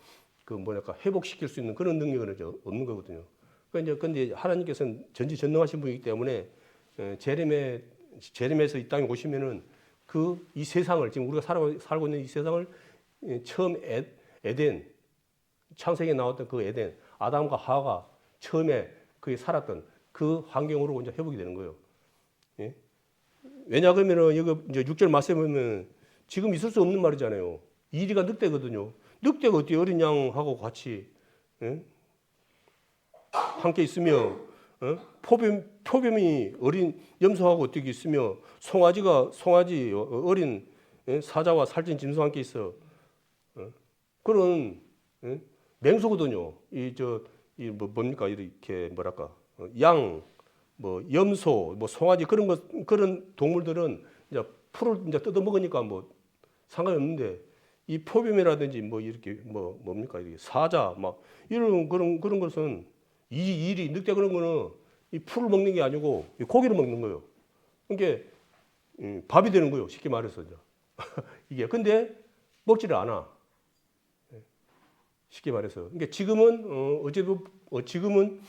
회복시킬 수 있는 그런 능력은 이제 없는 거거든요. 근데 하나님께서는 전지전능하신 분이기 때문에 제рем에서 이 땅에 오시면은 이 세상을 지금 우리가 살고 있는 이 세상을 처음 에덴 창세기에 나왔던 그 에덴 아담과 하와가 처음에 그게 살았던 그 환경으로 이제 회복이 되는 거예요. 예? 왜냐 그러면은 여기 이제 6절 말씀에 보면 지금 있을 수 없는 말이잖아요. 이리가 늑대거든요. 늑대가 어떻게 어린 양하고 같이 함께 있으며 표범이 어린 염소하고 어떻게 있으며 송아지 어린 사자와 살찐 짐승과 함께 있어. 그런 맹수거든요. 뭡니까 이렇게 뭐랄까 양, 염소, 송아지 그런 동물들은 이제 풀을 이제 뜯어 먹으니까 상관이 없는데 이 표범이라든지 이렇게 뭡니까 이렇게 사자 막 이런 그런 것은 일이 늑대 그런 거는 이 풀을 먹는 게 아니고 이 고기를 먹는 거예요. 그러니까 밥이 되는 거예요. 쉽게 말해서 이게 근데 먹지를 않아. 쉽게 말해서. 그러니까 지금은 지금은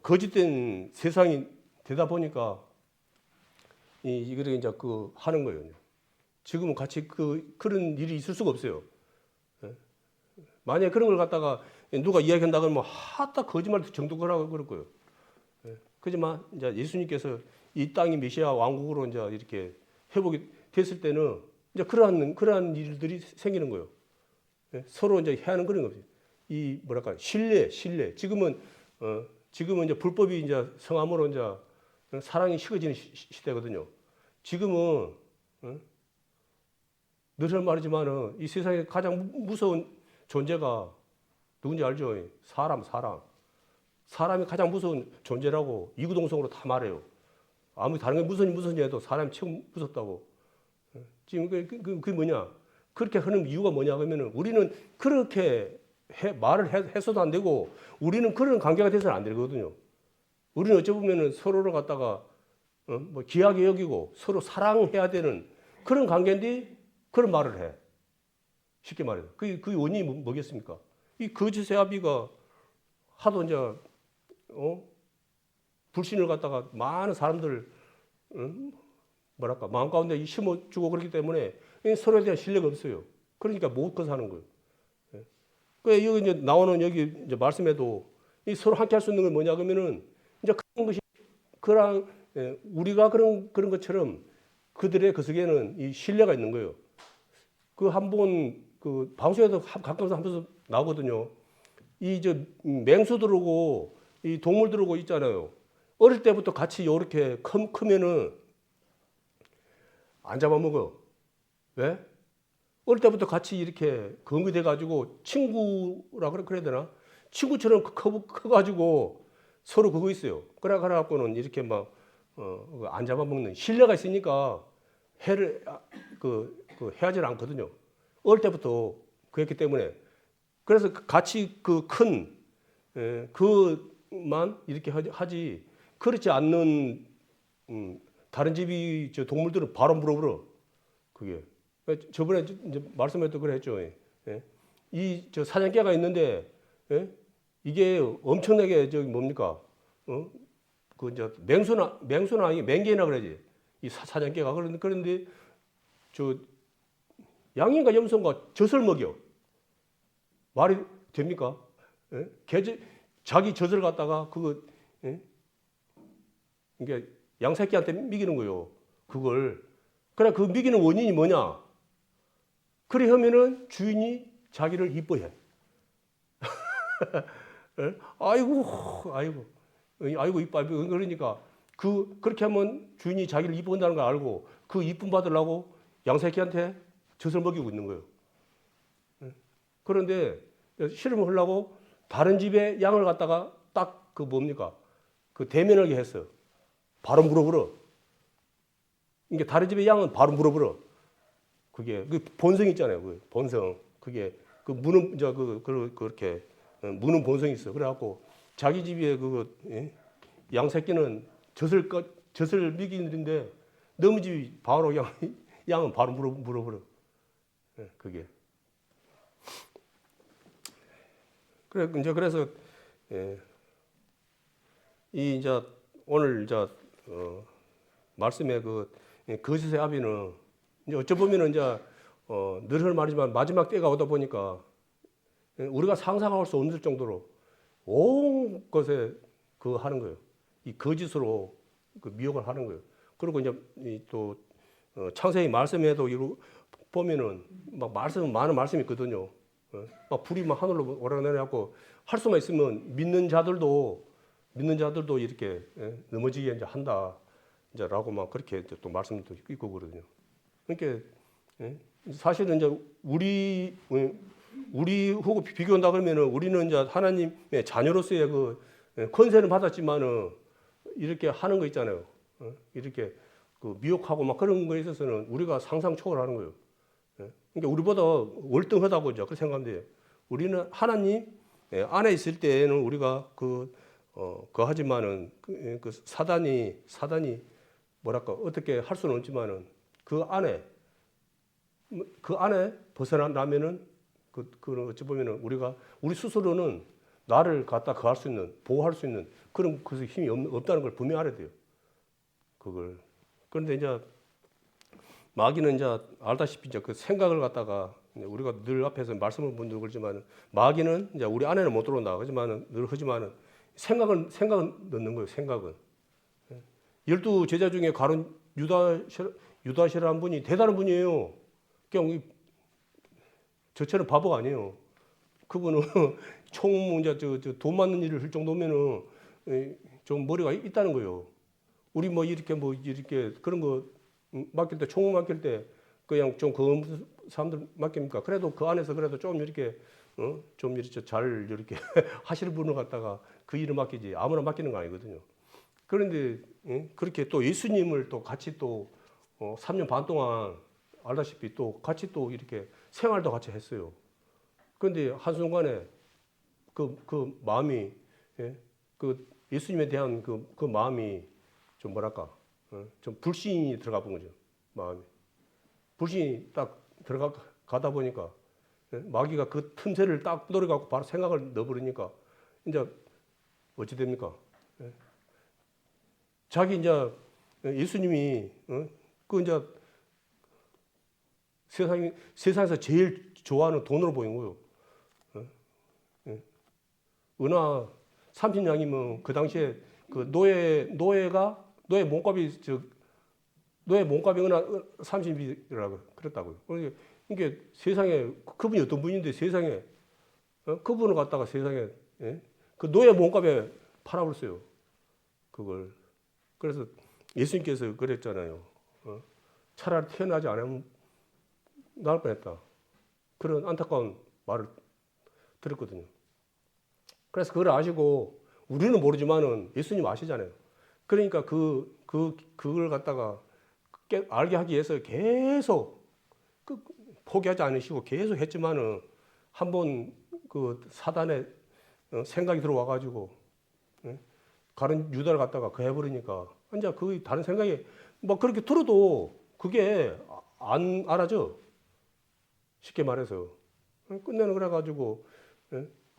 거짓된 세상이 되다 보니까 이거를 이제 그 하는 거예요. 지금은 같이 그런 일이 있을 수가 없어요. 예? 만약에 그런 걸 갖다가 누가 이야기한다 그러면 하다 거짓말 정도거라고 그럴 거예요. 예? 그지만 이제 예수님께서 이 땅이 메시아 왕국으로 이제 이렇게 회복이 됐을 때는 이제 그러한 일들이 생기는 거예요. 예? 서로 이제 해하는 그런 거 없어요. 이 뭐랄까 신뢰. 지금은 이제 불법이 이제 성함으로 이제 사랑이 식어지는 시대거든요. 지금은 늘 말하지만은 이 세상에 가장 무서운 존재가 누군지 알죠? 사람이 가장 무서운 존재라고 이구동성으로 다 말해요. 아무리 다른 게 무서운지 해도 사람이 최고 무섭다고. 지금 그게 뭐냐? 그렇게 하는 이유가 뭐냐 그러면은 우리는 그렇게 말을 해서도 안 되고 우리는 그런 관계가 돼서는 안 되거든요. 우리는 어찌 보면은 서로를 갖다가 뭐 귀하게 여기고 서로 사랑해야 되는 그런 관계인데 그런 말을 해. 쉽게 말해서. 그 원인이 뭐겠습니까? 이 거짓의 아비가 하도 이제 불신을 갖다가 많은 사람들 뭐랄까 마음 가운데 심어주고 그렇기 때문에 서로에 대한 신뢰가 없어요. 그러니까 못 거사는 거예요. 그 여기 이제 나오는 여기 이제 말씀에도 이 서로 함께 할 수 있는 건 뭐냐 그러면은 이제 그런 것이 우리가 그런 것처럼 그들의 그 속에는 이 신뢰가 있는 거예요. 그 한 번 그 방송에도 가끔씩 한 번씩 나오거든요. 이 저 맹수들하고 이 동물들하고 있잖아요. 어릴 때부터 같이 이렇게 크면은 안 잡아먹어. 왜? 어릴 때부터 같이 이렇게 건기돼 가지고 친구라 그래야 되나? 친구처럼 커가지고 서로 그거 있어요. 그래 갖고는 이렇게 막 안 잡아먹는 신뢰가 있으니까 해하지 않거든요. 어릴 때부터 그랬기 때문에 그래서 같이 그만 이렇게 하지 그렇지 않는 다른 집이 저 동물들은 바로 물어버려 그게. 저번에 이제 말씀했던 그래 했죠. 예? 이 저 사냥개가 있는데 예? 이게 엄청나게 저기 뭡니까? 그 이제 맹수나 아니 맹개나 그러지. 이 사냥개가 그런데 저 양인가 염소인가 젖을 먹여. 말이 됩니까? 예? 자기 젖을 갖다가 그거 예? 이게 양새끼한테 먹이는 거요. 그걸. 그래 그 먹이는 원인이 뭐냐? 그래 하면은 주인이 자기를 이뻐해. 아이고 이뻐. 그러니까 그렇게 하면 주인이 자기를 이뻐한다는 걸 알고 그 이쁨 받으려고 양새끼한테 젖을 먹이고 있는 거예요. 그런데 실험을 하려고 다른 집의 양을 갖다가 딱 그 뭡니까? 그 대면하게 했어. 바로 물어버려. 이게 다른 집의 양은 바로 물어버려. 그게 그 본성 있잖아요. 그 본성. 그게 그 무는 이제 그렇게 무는 본성이 있어. 그래갖고 자기 집에 양 새끼는 젖을 먹이는데 너무 집이 바로 양은 바로 물어버려. 그게. 그래서 이 이제 오늘 이제 말씀의 그 거짓의 아비는 이제 어쩌 보면은 이제 늘 말이지만 마지막 때가 오다 보니까 우리가 상상할 수 없을 정도로 온 것에 그 하는 거예요. 이 거짓으로 그 미혹을 하는 거예요. 그리고 이제 또 창세기 말씀에도 보면은 막 많은 말씀이 있거든요. 막 불이 막 하늘로 오르내려고 할 수만 있으면 믿는 자들도 이렇게 넘어지게 이제 한다. 이제라고 막 그렇게 또 말씀도 있고 그러거든요. 그러니까 사실은 이제 우리하고 비교한다 그러면은 우리는 이제 하나님의 자녀로서의 그 권세는 받았지만은 이렇게 하는 거 있잖아요. 이렇게 그 미혹하고 막 그런 거에 있어서는 우리가 상상 초월하는 거예요. 그러니까 우리보다 월등하다고 이제 그렇게 생각하면 돼요. 우리는 하나님 안에 있을 때는 우리가 하지만은 그 사단이 뭐랄까 어떻게 할 수는 없지만은 그 안에 벗어나면은 그 어찌 보면은 우리 스스로는 나를 갖다 거할 수 있는, 보호할 수 있는 그런 그 힘이 없다는 걸 분명히 알아야 돼요. 그걸. 그런데 이제 마귀는 이제 알다시피 이제 그 생각을 갖다가 우리가 늘 앞에서 말씀을 늘 그러지만 마귀는 이제 우리 안에는 못 들어온다. 하지만은 늘 하지만은 생각은 넣는 거예요. 생각은. 12 제자 중에 가룟 유다시라는 분이 대단한 분이에요. 그냥 저처럼 바보가 아니에요. 그분은 총 이제 돈 맞는 일을 할 정도면은 좀 머리가 있다는 거예요. 우리 뭐 이렇게 그런 거 맡길 때 총 맡길 때 그냥 좀 그 사람들 맡깁니까? 그래도 그 안에서 그래도 좀 이렇게 좀 이렇게 잘 이렇게 하시는 분을 갖다가 그 일을 맡기지 아무나 맡기는 거 아니거든요. 그런데 그렇게 또 예수님을 또 같이 또 3년 반 동안 알다시피 또 같이 또 이렇게 생활도 같이 했어요. 그런데 한순간에 그 마음이 그 예수님에 대한 그 마음이 좀 뭐랄까 좀 불신이 들어가 본 거죠. 마음이 불신이 딱 들어가다 보니까 마귀가 그 틈새를 딱 노려갖고 바로 생각을 넣어버리니까 이제 어찌 됩니까? 자기 이제 예수님이 그 이제 세상에서 제일 좋아하는 돈으로 보인 거예요. 은하 30냥이면 그 당시에 그 노예 몸값이 노예 몸값이 은하 30이라고 그랬다고요. 이게 세상에 그분이 어떤 분인데 세상에 그분을 갖다가 세상에 그 노예 몸값에 팔아버렸어요. 그걸. 그래서 예수님께서 그랬잖아요. 차라리 태어나지 않으면 나을 뻔했다. 그런 안타까운 말을 들었거든요. 그래서 그걸 아시고 우리는 모르지만은 예수님 아시잖아요. 그러니까 그걸 갖다가 알게 하기 위해서 계속 포기하지 않으시고 계속 했지만은 한번 그 사단의 생각이 들어와 가지고 가룟 유다를 갖다가 그 해버리니까 이제 그 다른 생각이 뭐 그렇게 들어도 그게 안 알아져. 쉽게 말해서 끝내는 그래 가지고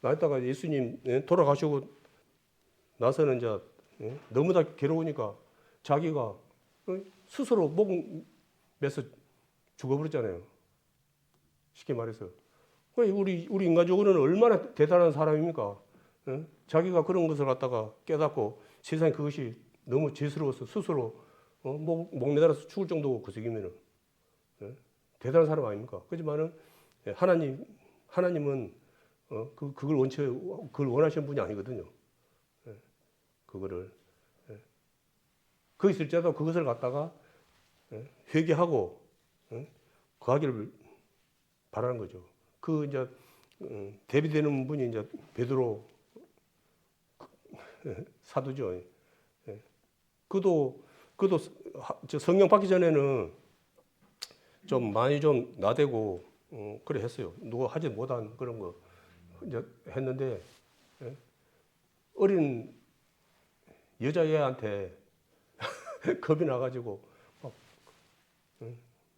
나이다가 예수님 돌아가시고 나서는 이제 너무 다 괴로우니까 자기가 스스로 목 매서 죽어버렸잖아요. 쉽게 말해서 우리 인간적으로는 얼마나 대단한 사람입니까? 자기가 그런 것을 갖다가 깨닫고 세상에 그것이 너무 죄스러워서 스스로 목 매달아서 죽을 정도고 그 새끼면은 대단한 사람 아닙니까? 그렇지만은 하나님은 그걸 원하시는 분이 아니거든요. 그거를 그 있을지라도 그것을 갖다가 회개하고 구하기를 바라는 거죠. 그 이제 대비되는 분이 이제 베드로 사도죠. 그도 성령 받기 전에는 좀 많이 좀 나대고 그래 했어요. 누가 하지 못한 그런 거 이제 했는데 어린 여자애한테 겁이 나가지고 막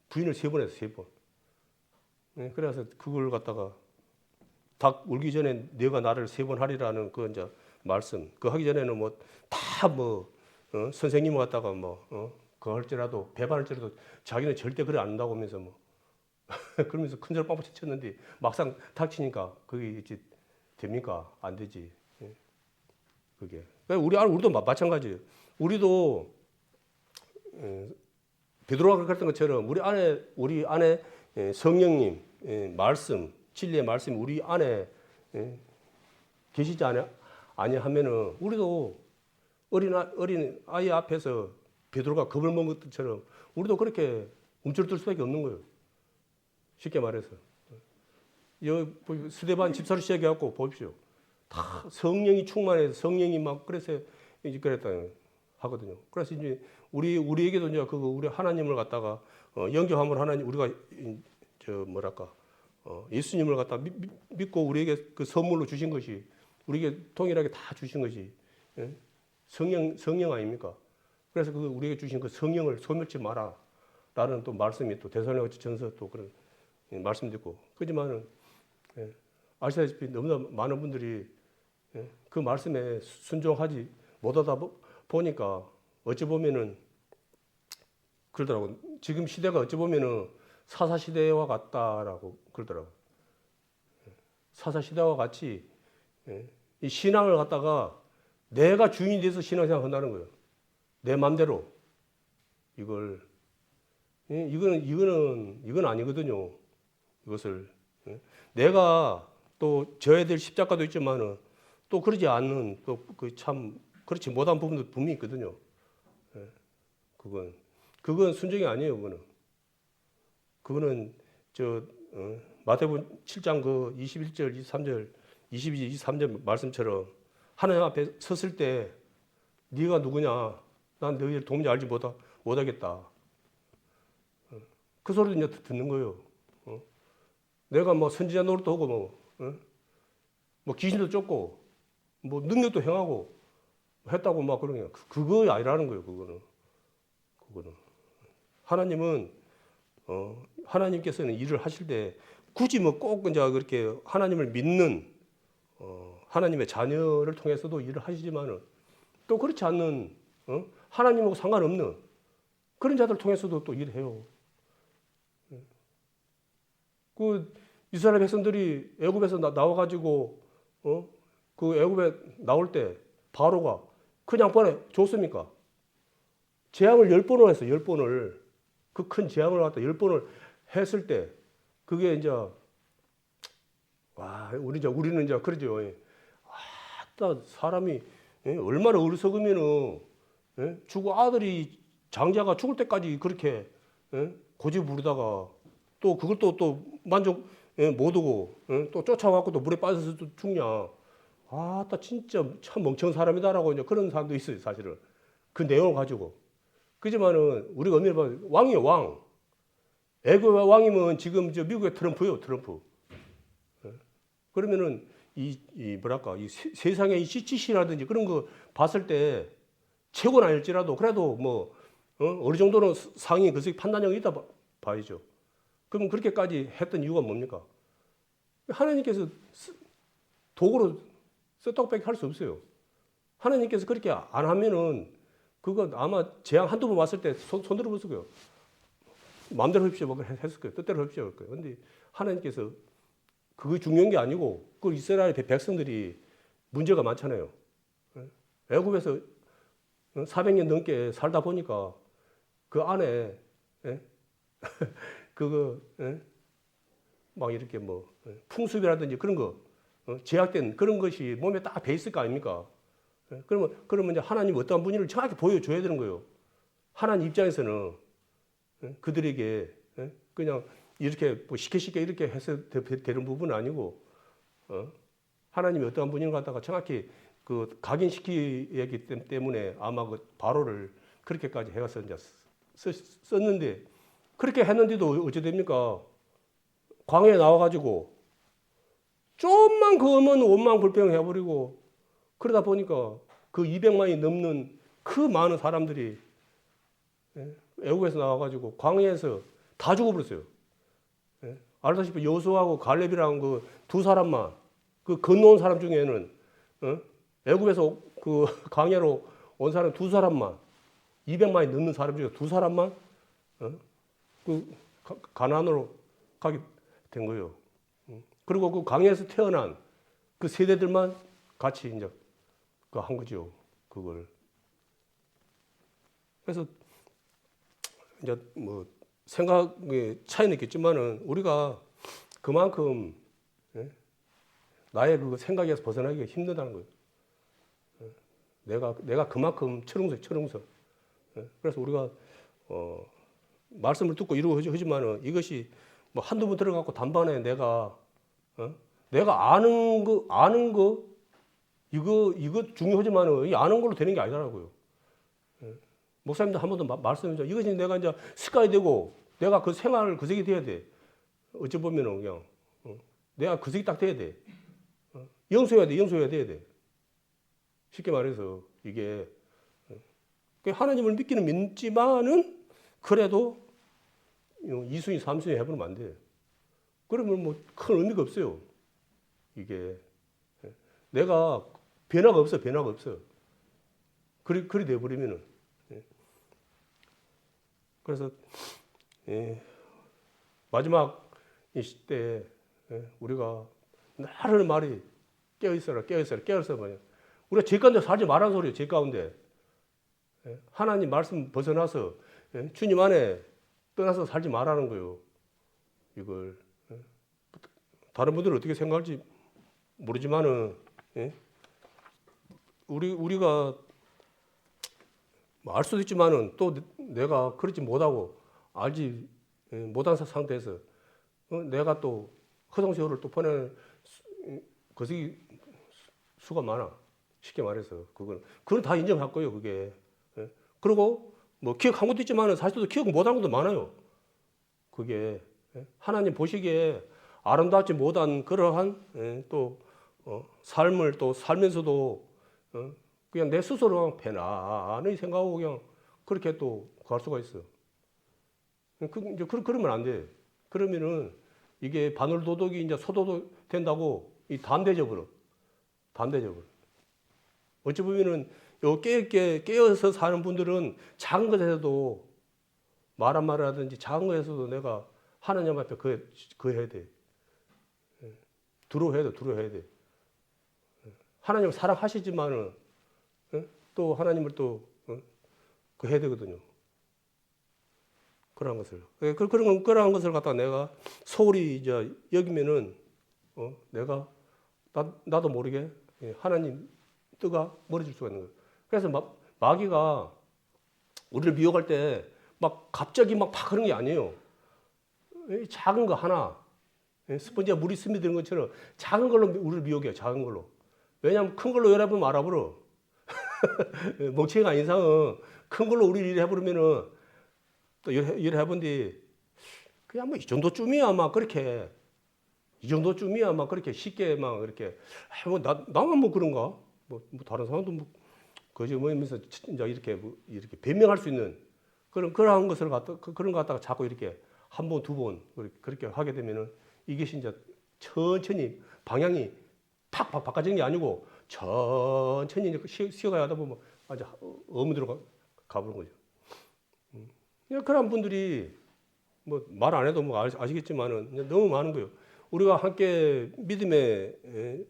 부인을 3번 했어, 3번. 그래서 그걸 갖다가 닭 울기 전에 네가 나를 3번 하리라는 그 이제 말씀. 그 하기 전에는 뭐 다 선생님을 갖다가 그거 할지라도 배반할지라도 자기는 절대 그래 안 한다고 하면서 그러면서 큰절 빵빵 쳤는데 막상 닥치니까 그게 이제 됩니까? 안 되지. 그게. 우리도 마찬가지예요. 우리도 베드로가 그랬던 것처럼 우리 안에 성령님 말씀, 진리의 말씀 우리 안에 계시지 아니하면은 우리도 어린 아이 앞에서 베드로가 겁을 먹은 것처럼 우리도 그렇게 움츠러들 수밖에 없는 거예요. 쉽게 말해서. 스데반 집사로 시작해갖고 보십시오. 다 성령이 충만해서 성령이 막 그래서 이제 그랬다 하거든요. 그래서 이제 우리에게도 이제 우리 하나님을 갖다가 영접함을 하나님 우리가 예수님을 갖다 믿고 우리에게 그 선물로 주신 것이 우리에게 동일하게 다 주신 것이 성령 아닙니까? 그래서 우리에게 주신 그 성령을 소멸치 마라라는 또 말씀이 또 데살로니가전서 또 그런 말씀도 있고 그렇지만은 아시다시피 너무나 많은 분들이 그 말씀에 순종하지 못하다 보니까 어찌 보면은 그러더라고. 지금 시대가 어찌 보면은 사사시대와 같다라고 그러더라고. 사사시대와 같이 이 신앙을 갖다가 내가 주인이 돼서 신앙생활 한다는 거예요. 내 맘대로. 이건 아니거든요. 이것을. 내가 또 져야 될 십자가도 있지만은 또 그러지 않는 또 그 참 그렇지 못한 부분도 분명히 있거든요. 그건 순종이 아니에요. 그거는 마태복음 7장 그 21절, 23절, 22절, 23절 말씀처럼 하나님 앞에 섰을 때 네가 누구냐? 난 너희를 도무지 알지 못하겠다. 그 소리도 이제 듣는 거예요. 내가 뭐 선지자 노릇도 하고 뭐 귀신도 쫓고 뭐 능력도 행하고 했다고 막 그러는 게 그거 아니라는 거예요. 그거는 하나님은 하나님께서는 일을 하실 때 굳이 뭐 꼭 이제 그렇게 하나님을 믿는 하나님의 자녀를 통해서도 일을 하시지만은 또 그렇지 않는 하나님하고 상관없는 그런 자들 통해서도 또 일해요. 그 이스라엘 백성들이 애굽에서 나와가지고 그 애굽에 나올 때 바로가 그냥 보내 줬습니까? 재앙을 10번을 했어. 10번을 그 큰 재앙을 갖다 10번을 했을 때 그게 이제 와 우리는 이제 그러죠. 사람이 얼마나 어리석으면은 죽어 아들이 장자가 죽을 때까지 그렇게 고집 부르다가 또 그걸 또 만족 못 하고 또 쫓아가고 또 물에 빠져서 또 죽냐. 진짜 참 멍청한 사람이다라고 이제 그런 사람도 있어요, 사실은. 그 내용을 가지고. 그지만은 우리가 엄밀히 보면 왕이에요, 왕. 애굽의 왕이면 지금 저 미국의 트럼프예요, 트럼프. 그러면은 이 세상의 이 지시라든지 그런 거 봤을 때 최고는 아닐지라도 그래도 뭐 어느 정도는 상위 그 판단력이 있다 봐야죠. 그럼 그렇게까지 했던 이유가 뭡니까? 하나님께서 도구로 썼다고밖에 할 수 없어요. 하나님께서 그렇게 안 하면은 그거 아마 재앙 한두 번 왔을 때 손 들어봤을 거예요. 마음대로 합시오 했을 거예요. 뜻대로 합시오 할 거예요. 근데 하나님께서 그게 중요한 게 아니고 그 이스라엘 백성들이 문제가 많잖아요. 애굽에서 400년 넘게 살다 보니까 그 안에 그거 막 이렇게 뭐 풍습이라든지 그런 거 제약된 그런 것이 몸에 딱 배 있을 거 아닙니까? 그러면 이제 하나님 어떠한 분인지를 정확히 보여줘야 되는 거예요. 하나님 입장에서는 그들에게 그냥 이렇게 뭐 쉽게 이렇게 해서 되는 부분은 아니고 하나님이 어떠한 분인을 갖다가 정확히 그 각인시키기 때문에 아마 그 바로를 그렇게까지 해가서 이제 썼는데 그렇게 했는데도 어찌 됩니까? 광야에 나와가지고 좀만 그으면 원망불평해버리고 그러다 보니까 그 200만이 넘는 그 많은 사람들이 애국에서 나와가지고 광야에서 다 죽어버렸어요. 알다시피 여호수아하고 갈렙이라는 그 두 사람만 그 건너온 사람 중에는 애국에서 그 광야로 온 사람 두 사람만 200만이 넘는 사람 중에 두 사람만 그 가나안으로 가게 된 거예요. 그리고 그 광야에서 태어난 그 세대들만 같이 이제 그 한 거죠. 그걸. 그래서 이제 뭐 생각의 차이는 있겠지만은 우리가 그만큼 나의 그 생각에서 벗어나기가 힘들다는 거예요. 내가 그만큼 철옹성. 그래서 우리가 말씀을 듣고 이러고 하지만은 이것이 뭐 한두 번 들어갖고 단번에 내가 아는 거 이거 중요하지만은 이 아는 걸로 되는 게 아니더라고요. 목사님도 한 번도 말씀하죠. 이것이 내가 이제 습관이 되고 내가 그 생활을 그 색이 돼야 돼. 어찌 보면은 그냥 내가 그 색이 딱 돼야 돼. 영소해야 돼야 돼. 쉽게 말해서 이게 하나님을 믿기는 믿지만은 그래도 이순위 삼순위 해보면 안 돼. 그러면 뭐 큰 의미가 없어요. 이게 내가 변화가 없어. 변화가 없어. 그리 돼버리면은. 예. 그래서 마지막 이 시대에 우리가 나를 말이 깨어있어라. 뭐냐. 우리가 죄 가운데 살지 말라는 소리예요. 죄 가운데. 하나님 말씀 벗어나서 주님 안에 떠나서 살지 말라는 거예요. 이걸. 다른 분들은 어떻게 생각할지 모르지만은 우리가 알 수도 있지만은 또 내가 그렇지 못하고 알지 못한 상태에서 내가 또 허송세월을 또 보내는 것이 수가 많아. 쉽게 말해서 그건 다 인정할 거예요. 그게. 그리고 뭐 기억한 것도 있지만은 사실 또 기억 못한 것도 많아요. 그게 하나님 보시기에 아름답지 못한 그러한 또 삶을 또 살면서도 그냥 내 스스로 편안히 생각하고 그냥 그렇게 또 갈 수가 있어. 이제 그러면 안 돼. 그러면은 이게 바늘도둑이 이제 소도둑 된다고 이 단대적으로. 어찌 보면은 요 깨어서 사는 분들은 작은 것에서도 말 한마디 하든지 작은 것에서도 내가 하나님 앞에 그거 해야 돼. 두려워해야 돼. 하나님을 사랑하시지만은 또 하나님을 또 그 해야 되거든요. 그러한 것을. 그러한 것을 갖다 내가 소홀히 이제 여기면은 내가 나도 모르게 하나님 뜨가 멀어질 수가 있는 거예요. 그래서 마귀가 우리를 미혹할 때 막 갑자기 막 그런 게 아니에요. 작은 거 하나, 스펀지가 물이 스며드는 것처럼 작은 걸로 우리를 미혹해요. 작은 걸로. 왜냐하면 큰 걸로 여러분 알아버려. 멍청이가 아닌 이상은 큰 걸로 우리를 이래 해버리면은 또 이래 해본디 그냥 뭐 이 정도쯤이야 막 그렇게 쉽게 막 이렇게 뭐 나만 뭐 그런가? 뭐 다른 사람도 뭐 거지 뭐면서 이제 이렇게 변명할 수 있는 그러한 것을 그런 거 갖다가 자꾸 이렇게 한 번, 두 번 그렇게 하게 되면은 이게 진짜 천천히 방향이 팍 바꿔지는 게 아니고 천천히 이제 쉬어가야 하다 보면 아주 어머니로 가보는 거죠. 그런 분들이 뭐 말 안 해도 뭐 아시겠지만은 너무 많은 거예요. 우리가 함께 믿음의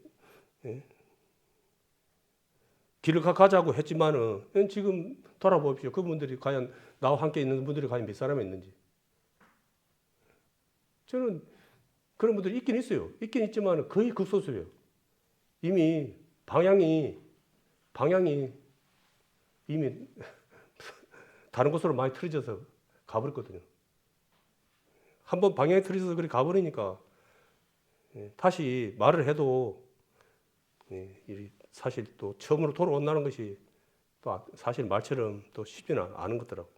길을 가자고 했지만은 지금 돌아보십시오. 그분들이 과연 나와 함께 있는 분들이 과연 몇 사람이 있는지. 저는 그런 분들이 있긴 있어요. 있긴 있지만 거의 극소수예요. 이미 방향이 이미 다른 곳으로 많이 틀어져서 가버렸거든요. 한번 방향이 틀어져서 그렇게 가버리니까 다시 말을 해도 사실 또 처음으로 돌아온다는 것이 또 사실 말처럼 또 쉽지는 않은 것더라고.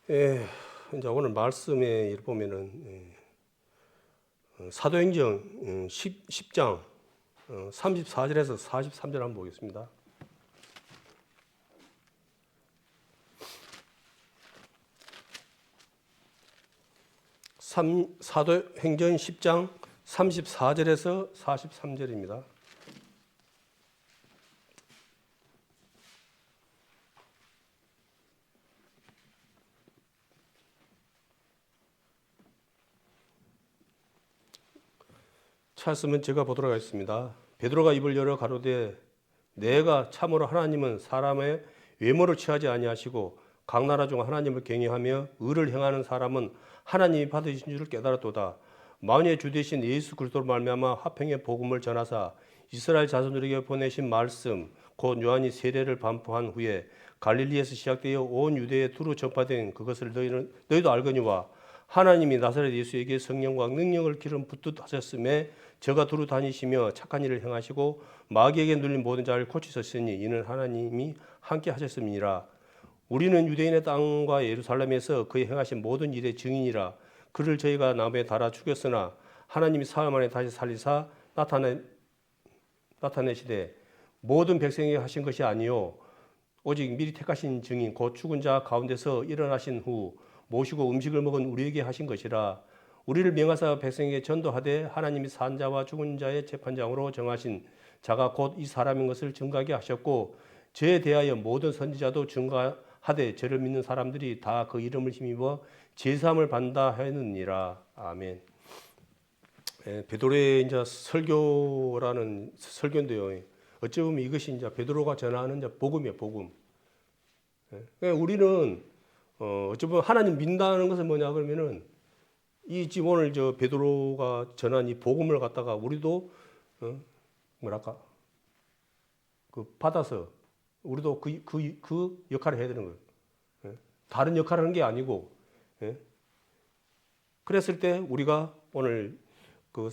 이제 오늘 말씀에 보면은 사도행전 10장 34절에서 43절 한번 보겠습니다. 사도행전 10장 34절에서 43절입니다. 찾으면 제가 보도록 하겠습니다. 베드로가 입을 열어 가로되 내가 참으로 하나님은 사람의 외모를 취하지 아니하시고 각 나라 중 하나님을 경외하며 의를 행하는 사람은 하나님이 받으신 줄을 깨달았도다. 만유의 주 되신 예수 그리스도로 말미암아 화평의 복음을 전하사 이스라엘 자손들에게 보내신 말씀 곧 요한이 세례를 반포한 후에 갈릴리에서 시작되어 온 유대에 두루 전파된 그것을 너희도 알거니와 하나님이 나사렛 예수에게 성령과 능력을 기름 붓듯 하셨음에 저가 두루 다니시며 착한 일을 행하시고 마귀에게 눌린 모든 자를 고치셨으니 이는 하나님이 함께 하셨음이니라. 우리는 유대인의 땅과 예루살렘에서 그의 행하신 모든 일의 증인이라. 그를 저희가 나무에 달아 죽였으나 하나님이 사흘 만에 다시 살리사 나타내시되 모든 백성에게 하신 것이 아니요 오직 미리 택하신 증인 곧 죽은 자 가운데서 일어나신 후 모시고 음식을 먹은 우리에게 하신 것이라. 우리를 명하사 백성에게 전도하되 하나님이 산 자와 죽은 자의 재판장으로 정하신 자가 곧 이 사람인 것을 증거하게 하셨고 저에 대하여 모든 선지자도 증거하되 저를 믿는 사람들이 다 그 이름을 힘입어 제사함을 받는다 하였느니라. 아멘. 베드로의 이제 설교라는 설교인데요. 어찌 보면 이것이 이제 베드로가 전하는 이제 복음이에요, 복음. 그러니까 우리는 어찌 보면 하나님 믿는다는 것은 뭐냐 그러면은 이 지금 오늘 저 베드로가 전한 이 복음을 갖다가 우리도 뭐랄까 그 받아서 우리도 그 역할을 해야 되는 거예요. 다른 역할을 하는 게 아니고. 그랬을 때 우리가 오늘 그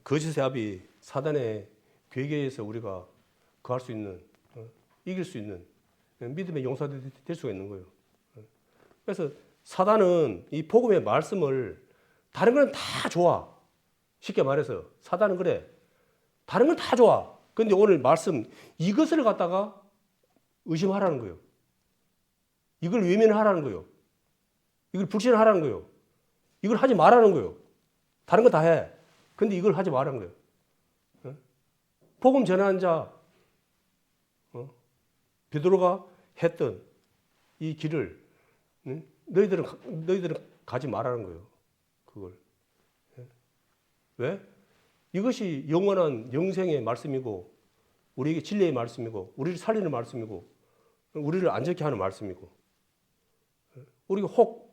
거짓의 아비 사단의 괴계에서 우리가 거할 수 있는 이길 수 있는 믿음의 용사들이 될 수가 있는 거예요. 그래서 사단은 이 복음의 말씀을 다른 건 다 좋아. 쉽게 말해서 사단은 그래. 다른 건 다 좋아. 근데 오늘 말씀 이것을 갖다가 의심하라는 거예요. 이걸 외면하라는 거예요. 이걸 불신하라는 거예요. 이걸 하지 말라는 거예요. 다른 거 다 해. 근데 이걸 하지 말라는 거예요. 복음 전하는 자 베드로가 했던 이 길을 너희들은 가지 말라는 거예요. 그걸. 왜? 이것이 영원한 영생의 말씀이고 우리에게 진리의 말씀이고 우리를 살리는 말씀이고 우리를 안전케 하는 말씀이고 우리가 혹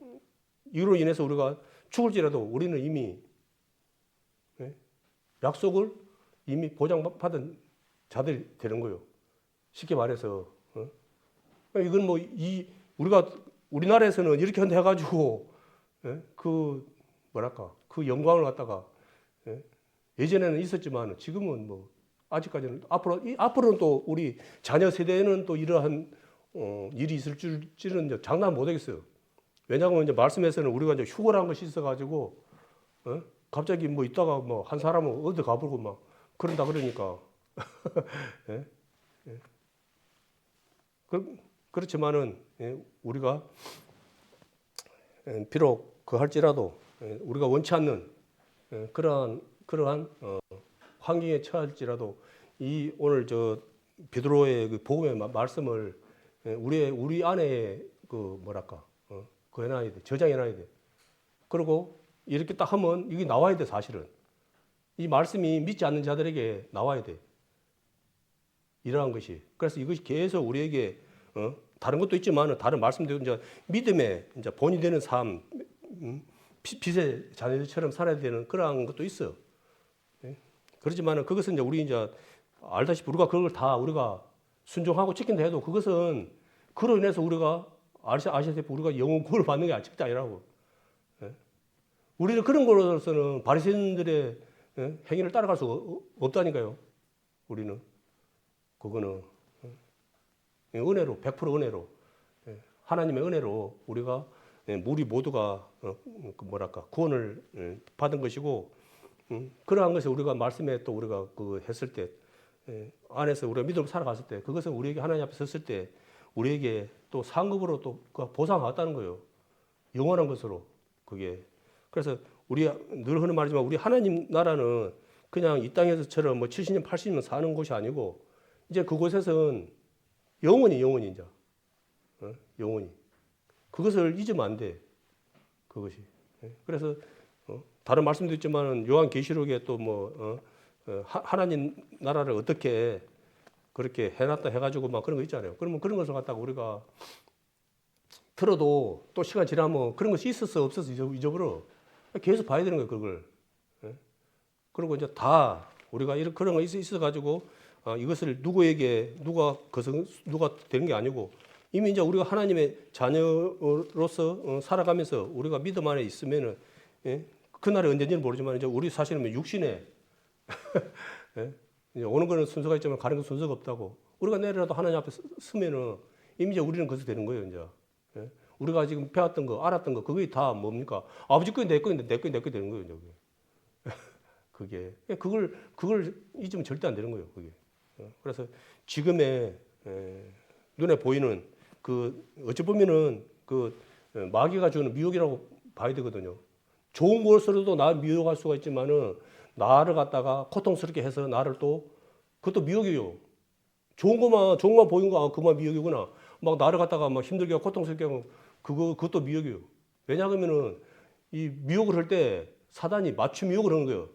이로 인해서 우리가 죽을지라도 우리는 이미 약속을 이미 보장받은 자들이 되는 거예요. 쉽게 말해서 이건 뭐 우리가 우리나라에서는 이렇게 해가지고 그 뭐랄까 그 영광을 갖다가 예전에는 있었지만 지금은 뭐 아직까지는 앞으로는 또 우리 자녀 세대에는 또 이러한 일이 있을 줄은 장담 못 하겠어요. 왜냐하면 이제 말씀에서는 우리가 이제 휴거라는 것이 있어가지고 갑자기 뭐 있다가 뭐 한 사람은 어디 가보고 막 그런다 그러니까 그렇지만은 우리가 비록 그 할지라도 우리가 원치 않는 그러한 환경에 처할지라도 이 오늘 저 베드로의 그 복음의 말씀을 우리 안에 그 뭐랄까 그 해놔야 돼. 저장해놔야 돼. 그리고 이렇게 딱 하면 이게 나와야 돼. 사실은 이 말씀이 믿지 않는 자들에게 나와야 돼. 이러한 것이. 그래서 이것이 계속 우리에게 다른 것도 있지만 다른 말씀대로 이제 믿음의 이제 본이 되는 삶, 빛의 자녀들처럼 살아야 되는 그러한 것도 있어. 그렇지만 그것은 이제 우리 이제 알다시피 우리가 그걸 다 우리가 순종하고 지킨다 해도 그것은 그로 인해서 우리가 아시다시피 우리가 영원 구원을 받는 게 절대 아니라고. 우리는 그런 거로서는 바리새인들의 행위를 따라갈 수가 없다니까요. 우리는 그거는 은혜로 100% 은혜로 하나님의 은혜로 우리가 우리 모두가 그 뭐랄까 구원을 받은 것이고 그러한 것을 우리가 말씀에 또 우리가 그 했을 때 안에서 우리가 믿음으로 살아갔을 때 그것은 우리에게 하나님 앞에 섰을 때 우리에게 또 상급으로 또 보상을 받았다는 거예요. 영원한 것으로 그게. 그래서 우리 늘 하는 말이지만 우리 하나님 나라는 그냥 이 땅에서처럼 뭐 70년 80년 사는 곳이 아니고 이제 그곳에서는 영원히 이제 영원히 그것을 잊으면 안 돼. 그것이. 그래서 다른 말씀도 있지만 요한계시록에 또 뭐 하나님 나라를 어떻게 그렇게 해놨다 해가지고 막 그런 거 있잖아요. 그러면 그런 것을 갖다가 우리가 들어도 또 시간 지나면 그런 것이 있었어 없었어 잊어버려. 계속 봐야 되는 거예요 그걸. 그리고 이제 다 우리가 이런 그런 거 있어가지고 이것을 누가 되는 게 아니고 이미 이제 우리가 하나님의 자녀로서 살아가면서 우리가 믿음 안에 있으면은 그날이 언제인지는 모르지만 이제 우리 사실은 육신에 이제 오는 거는 순서가 있지만 가는 건 순서가 없다고. 우리가 내일이라도 하나님 앞에 서면은 이미 이제 우리는 그것이 되는 거예요 이제. 우리가 지금 배웠던 거, 알았던 거, 그게 다 뭡니까? 아버지 거인 내 거인데 내 거인 되는 거예요 이제. 그게 그걸 잊으면 절대 안 되는 거예요 그게. 그래서 지금의 눈에 보이는 그 어찌 보면은 그 마귀가 주는 미혹이라고 봐야 되거든요. 좋은 것으로도 나를 미혹할 수가 있지만은 나를 갖다가 고통스럽게 해서 나를 또 그것도 미혹이요. 좋은 것만 보인 거, 아, 그만 미혹이구나. 막 나를 갖다가 막 힘들게 하고 고통스럽게 하고, 그것도 미혹이요. 왜냐하면은, 이 미혹을 할 때 사단이 맞춤 미혹을 하는 거예요.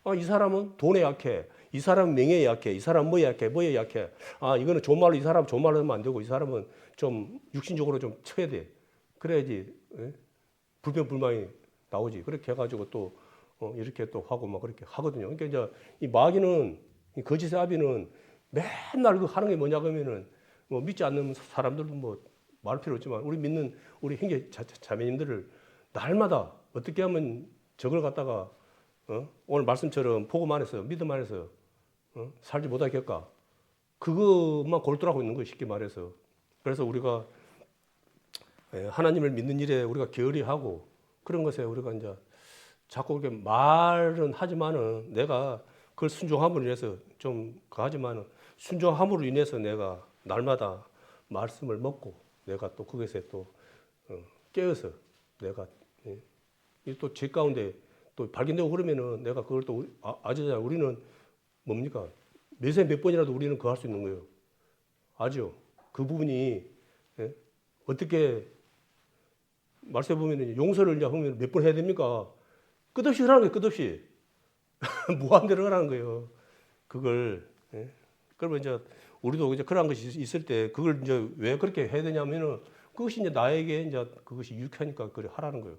아, 이 사람은 돈에 약해. 이 사람은 명예에 약해. 이 사람은 뭐에 약해. 아, 이거는 좋은 말로, 이 사람 좋은 말로 하면 안 되고, 이 사람은 좀 육신적으로 좀 쳐야 돼. 그래야지, 예? 불평불만이 나오지. 그렇게 해가지고 또, 이렇게 또 하고 막 그렇게 하거든요. 그러니까 이제 이 마귀는, 이 거짓의 아비는 맨날 그 하는 게 뭐냐 그러면은 뭐 믿지 않는 사람들도 뭐 말 필요 없지만 우리 믿는 우리 형제 자매님들을 날마다 어떻게 하면 저걸 갖다가 오늘 말씀처럼 복음 안에서 믿음 안에서 살지 못하게 할까? 그것만 골똘하고 있는 거예요. 쉽게 말해서. 그래서 우리가 하나님을 믿는 일에 우리가 게으리 하고 그런 것에 우리가 이제 자꾸 그렇게 말은 하지만은 내가 그걸 순종함으로 인해서 좀 하지만은 순종함으로 인해서 내가 날마다 말씀을 먹고 내가 또 그것에 또 깨어서 내가 또 제 가운데 또 발견되고 그러면은 내가 그걸 또 아시잖아요. 우리는 뭡니까? 매세 몇 번이라도 우리는 그거 할 수 있는 거예요. 아죠? 그 부분이 예? 어떻게 말씀해 보면 용서를 이제 하면 몇 번 해야 됩니까? 끝없이 하라는 거예요. 끝없이 무한대로 하라는 거예요. 그걸 예? 그러면 이제 우리도 이제 그런 것이 있을 때 그걸 이제 왜 그렇게 해야 되냐면은 그것이 이제 나에게 이제 그것이 유익하니까 그래 하라는 거예요.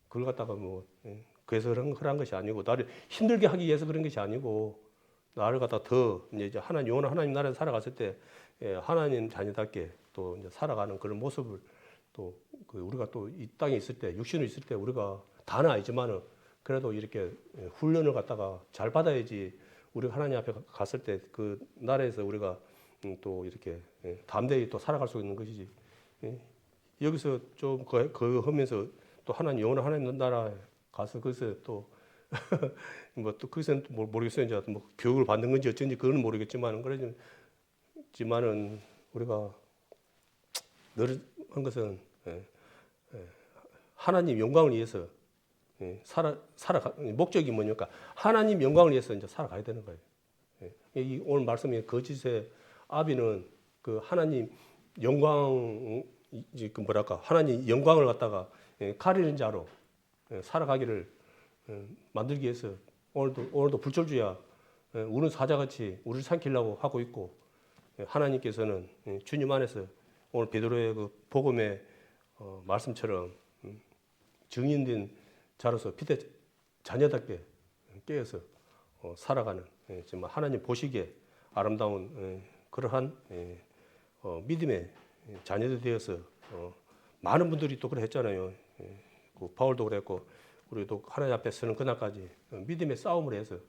그걸 갖다가 뭐 그래서 그런 것이 아니고 나를 힘들게 하기 위해서 그런 것이 아니고 나를 갖다 더 이제 하나님 영원한 하나님 나라에 살아갔을 때 하나님 자녀답게 또 이제 살아가는 그런 모습을 또 그 우리가 또 이 땅에 있을 때 육신으로 있을 때 우리가 다는 아니지만은 그래도 이렇게 훈련을 갖다가 잘 받아야지 우리가 하나님 앞에 갔을 때 그 나라에서 우리가 또 이렇게 담대히 또 살아갈 수 있는 것이지. 여기서 좀 그거 하면서 또 하나님 영원한 하나님 나라에 가서 거기서 또 뭐 또 거기서는 또 모르겠어요. 이제 뭐 교육을 받는 건지 어쩐지 그거는 모르겠지만은 그러지만은 우리가 늘 한 것은 하나님 영광을 위해서 목적이 뭐니까 하나님 영광을 위해서 이제 살아가야 되는 거예요. 이 오늘 말씀에 거짓의 아비는 그 하나님 영광 이제 그 뭐랄까 하나님 영광을 갖다가 가리는 자로 살아가기를 만들기 위해서 오늘도 불철주야 우는 사자같이 우리를 삼키려고 하고 있고 하나님께서는 주님 안에서 오늘 베드로의 그 복음의 말씀처럼 증인된 자로서 빛의 자녀답게 깨어서 살아가는 정말 하나님 보시기에 아름다운 그러한 믿음의 자녀들 되어서 많은 분들이 또 그래 했잖아요. 그 바울도 그랬고 우리도 하나님 앞에 서는 그날까지 믿음의 싸움을 해서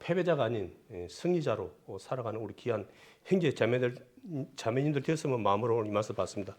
패배자가 아닌 승리자로 살아가는 우리 귀한 형제 자매님들 되었으면 마음으로 오늘 이 말씀 받습니다.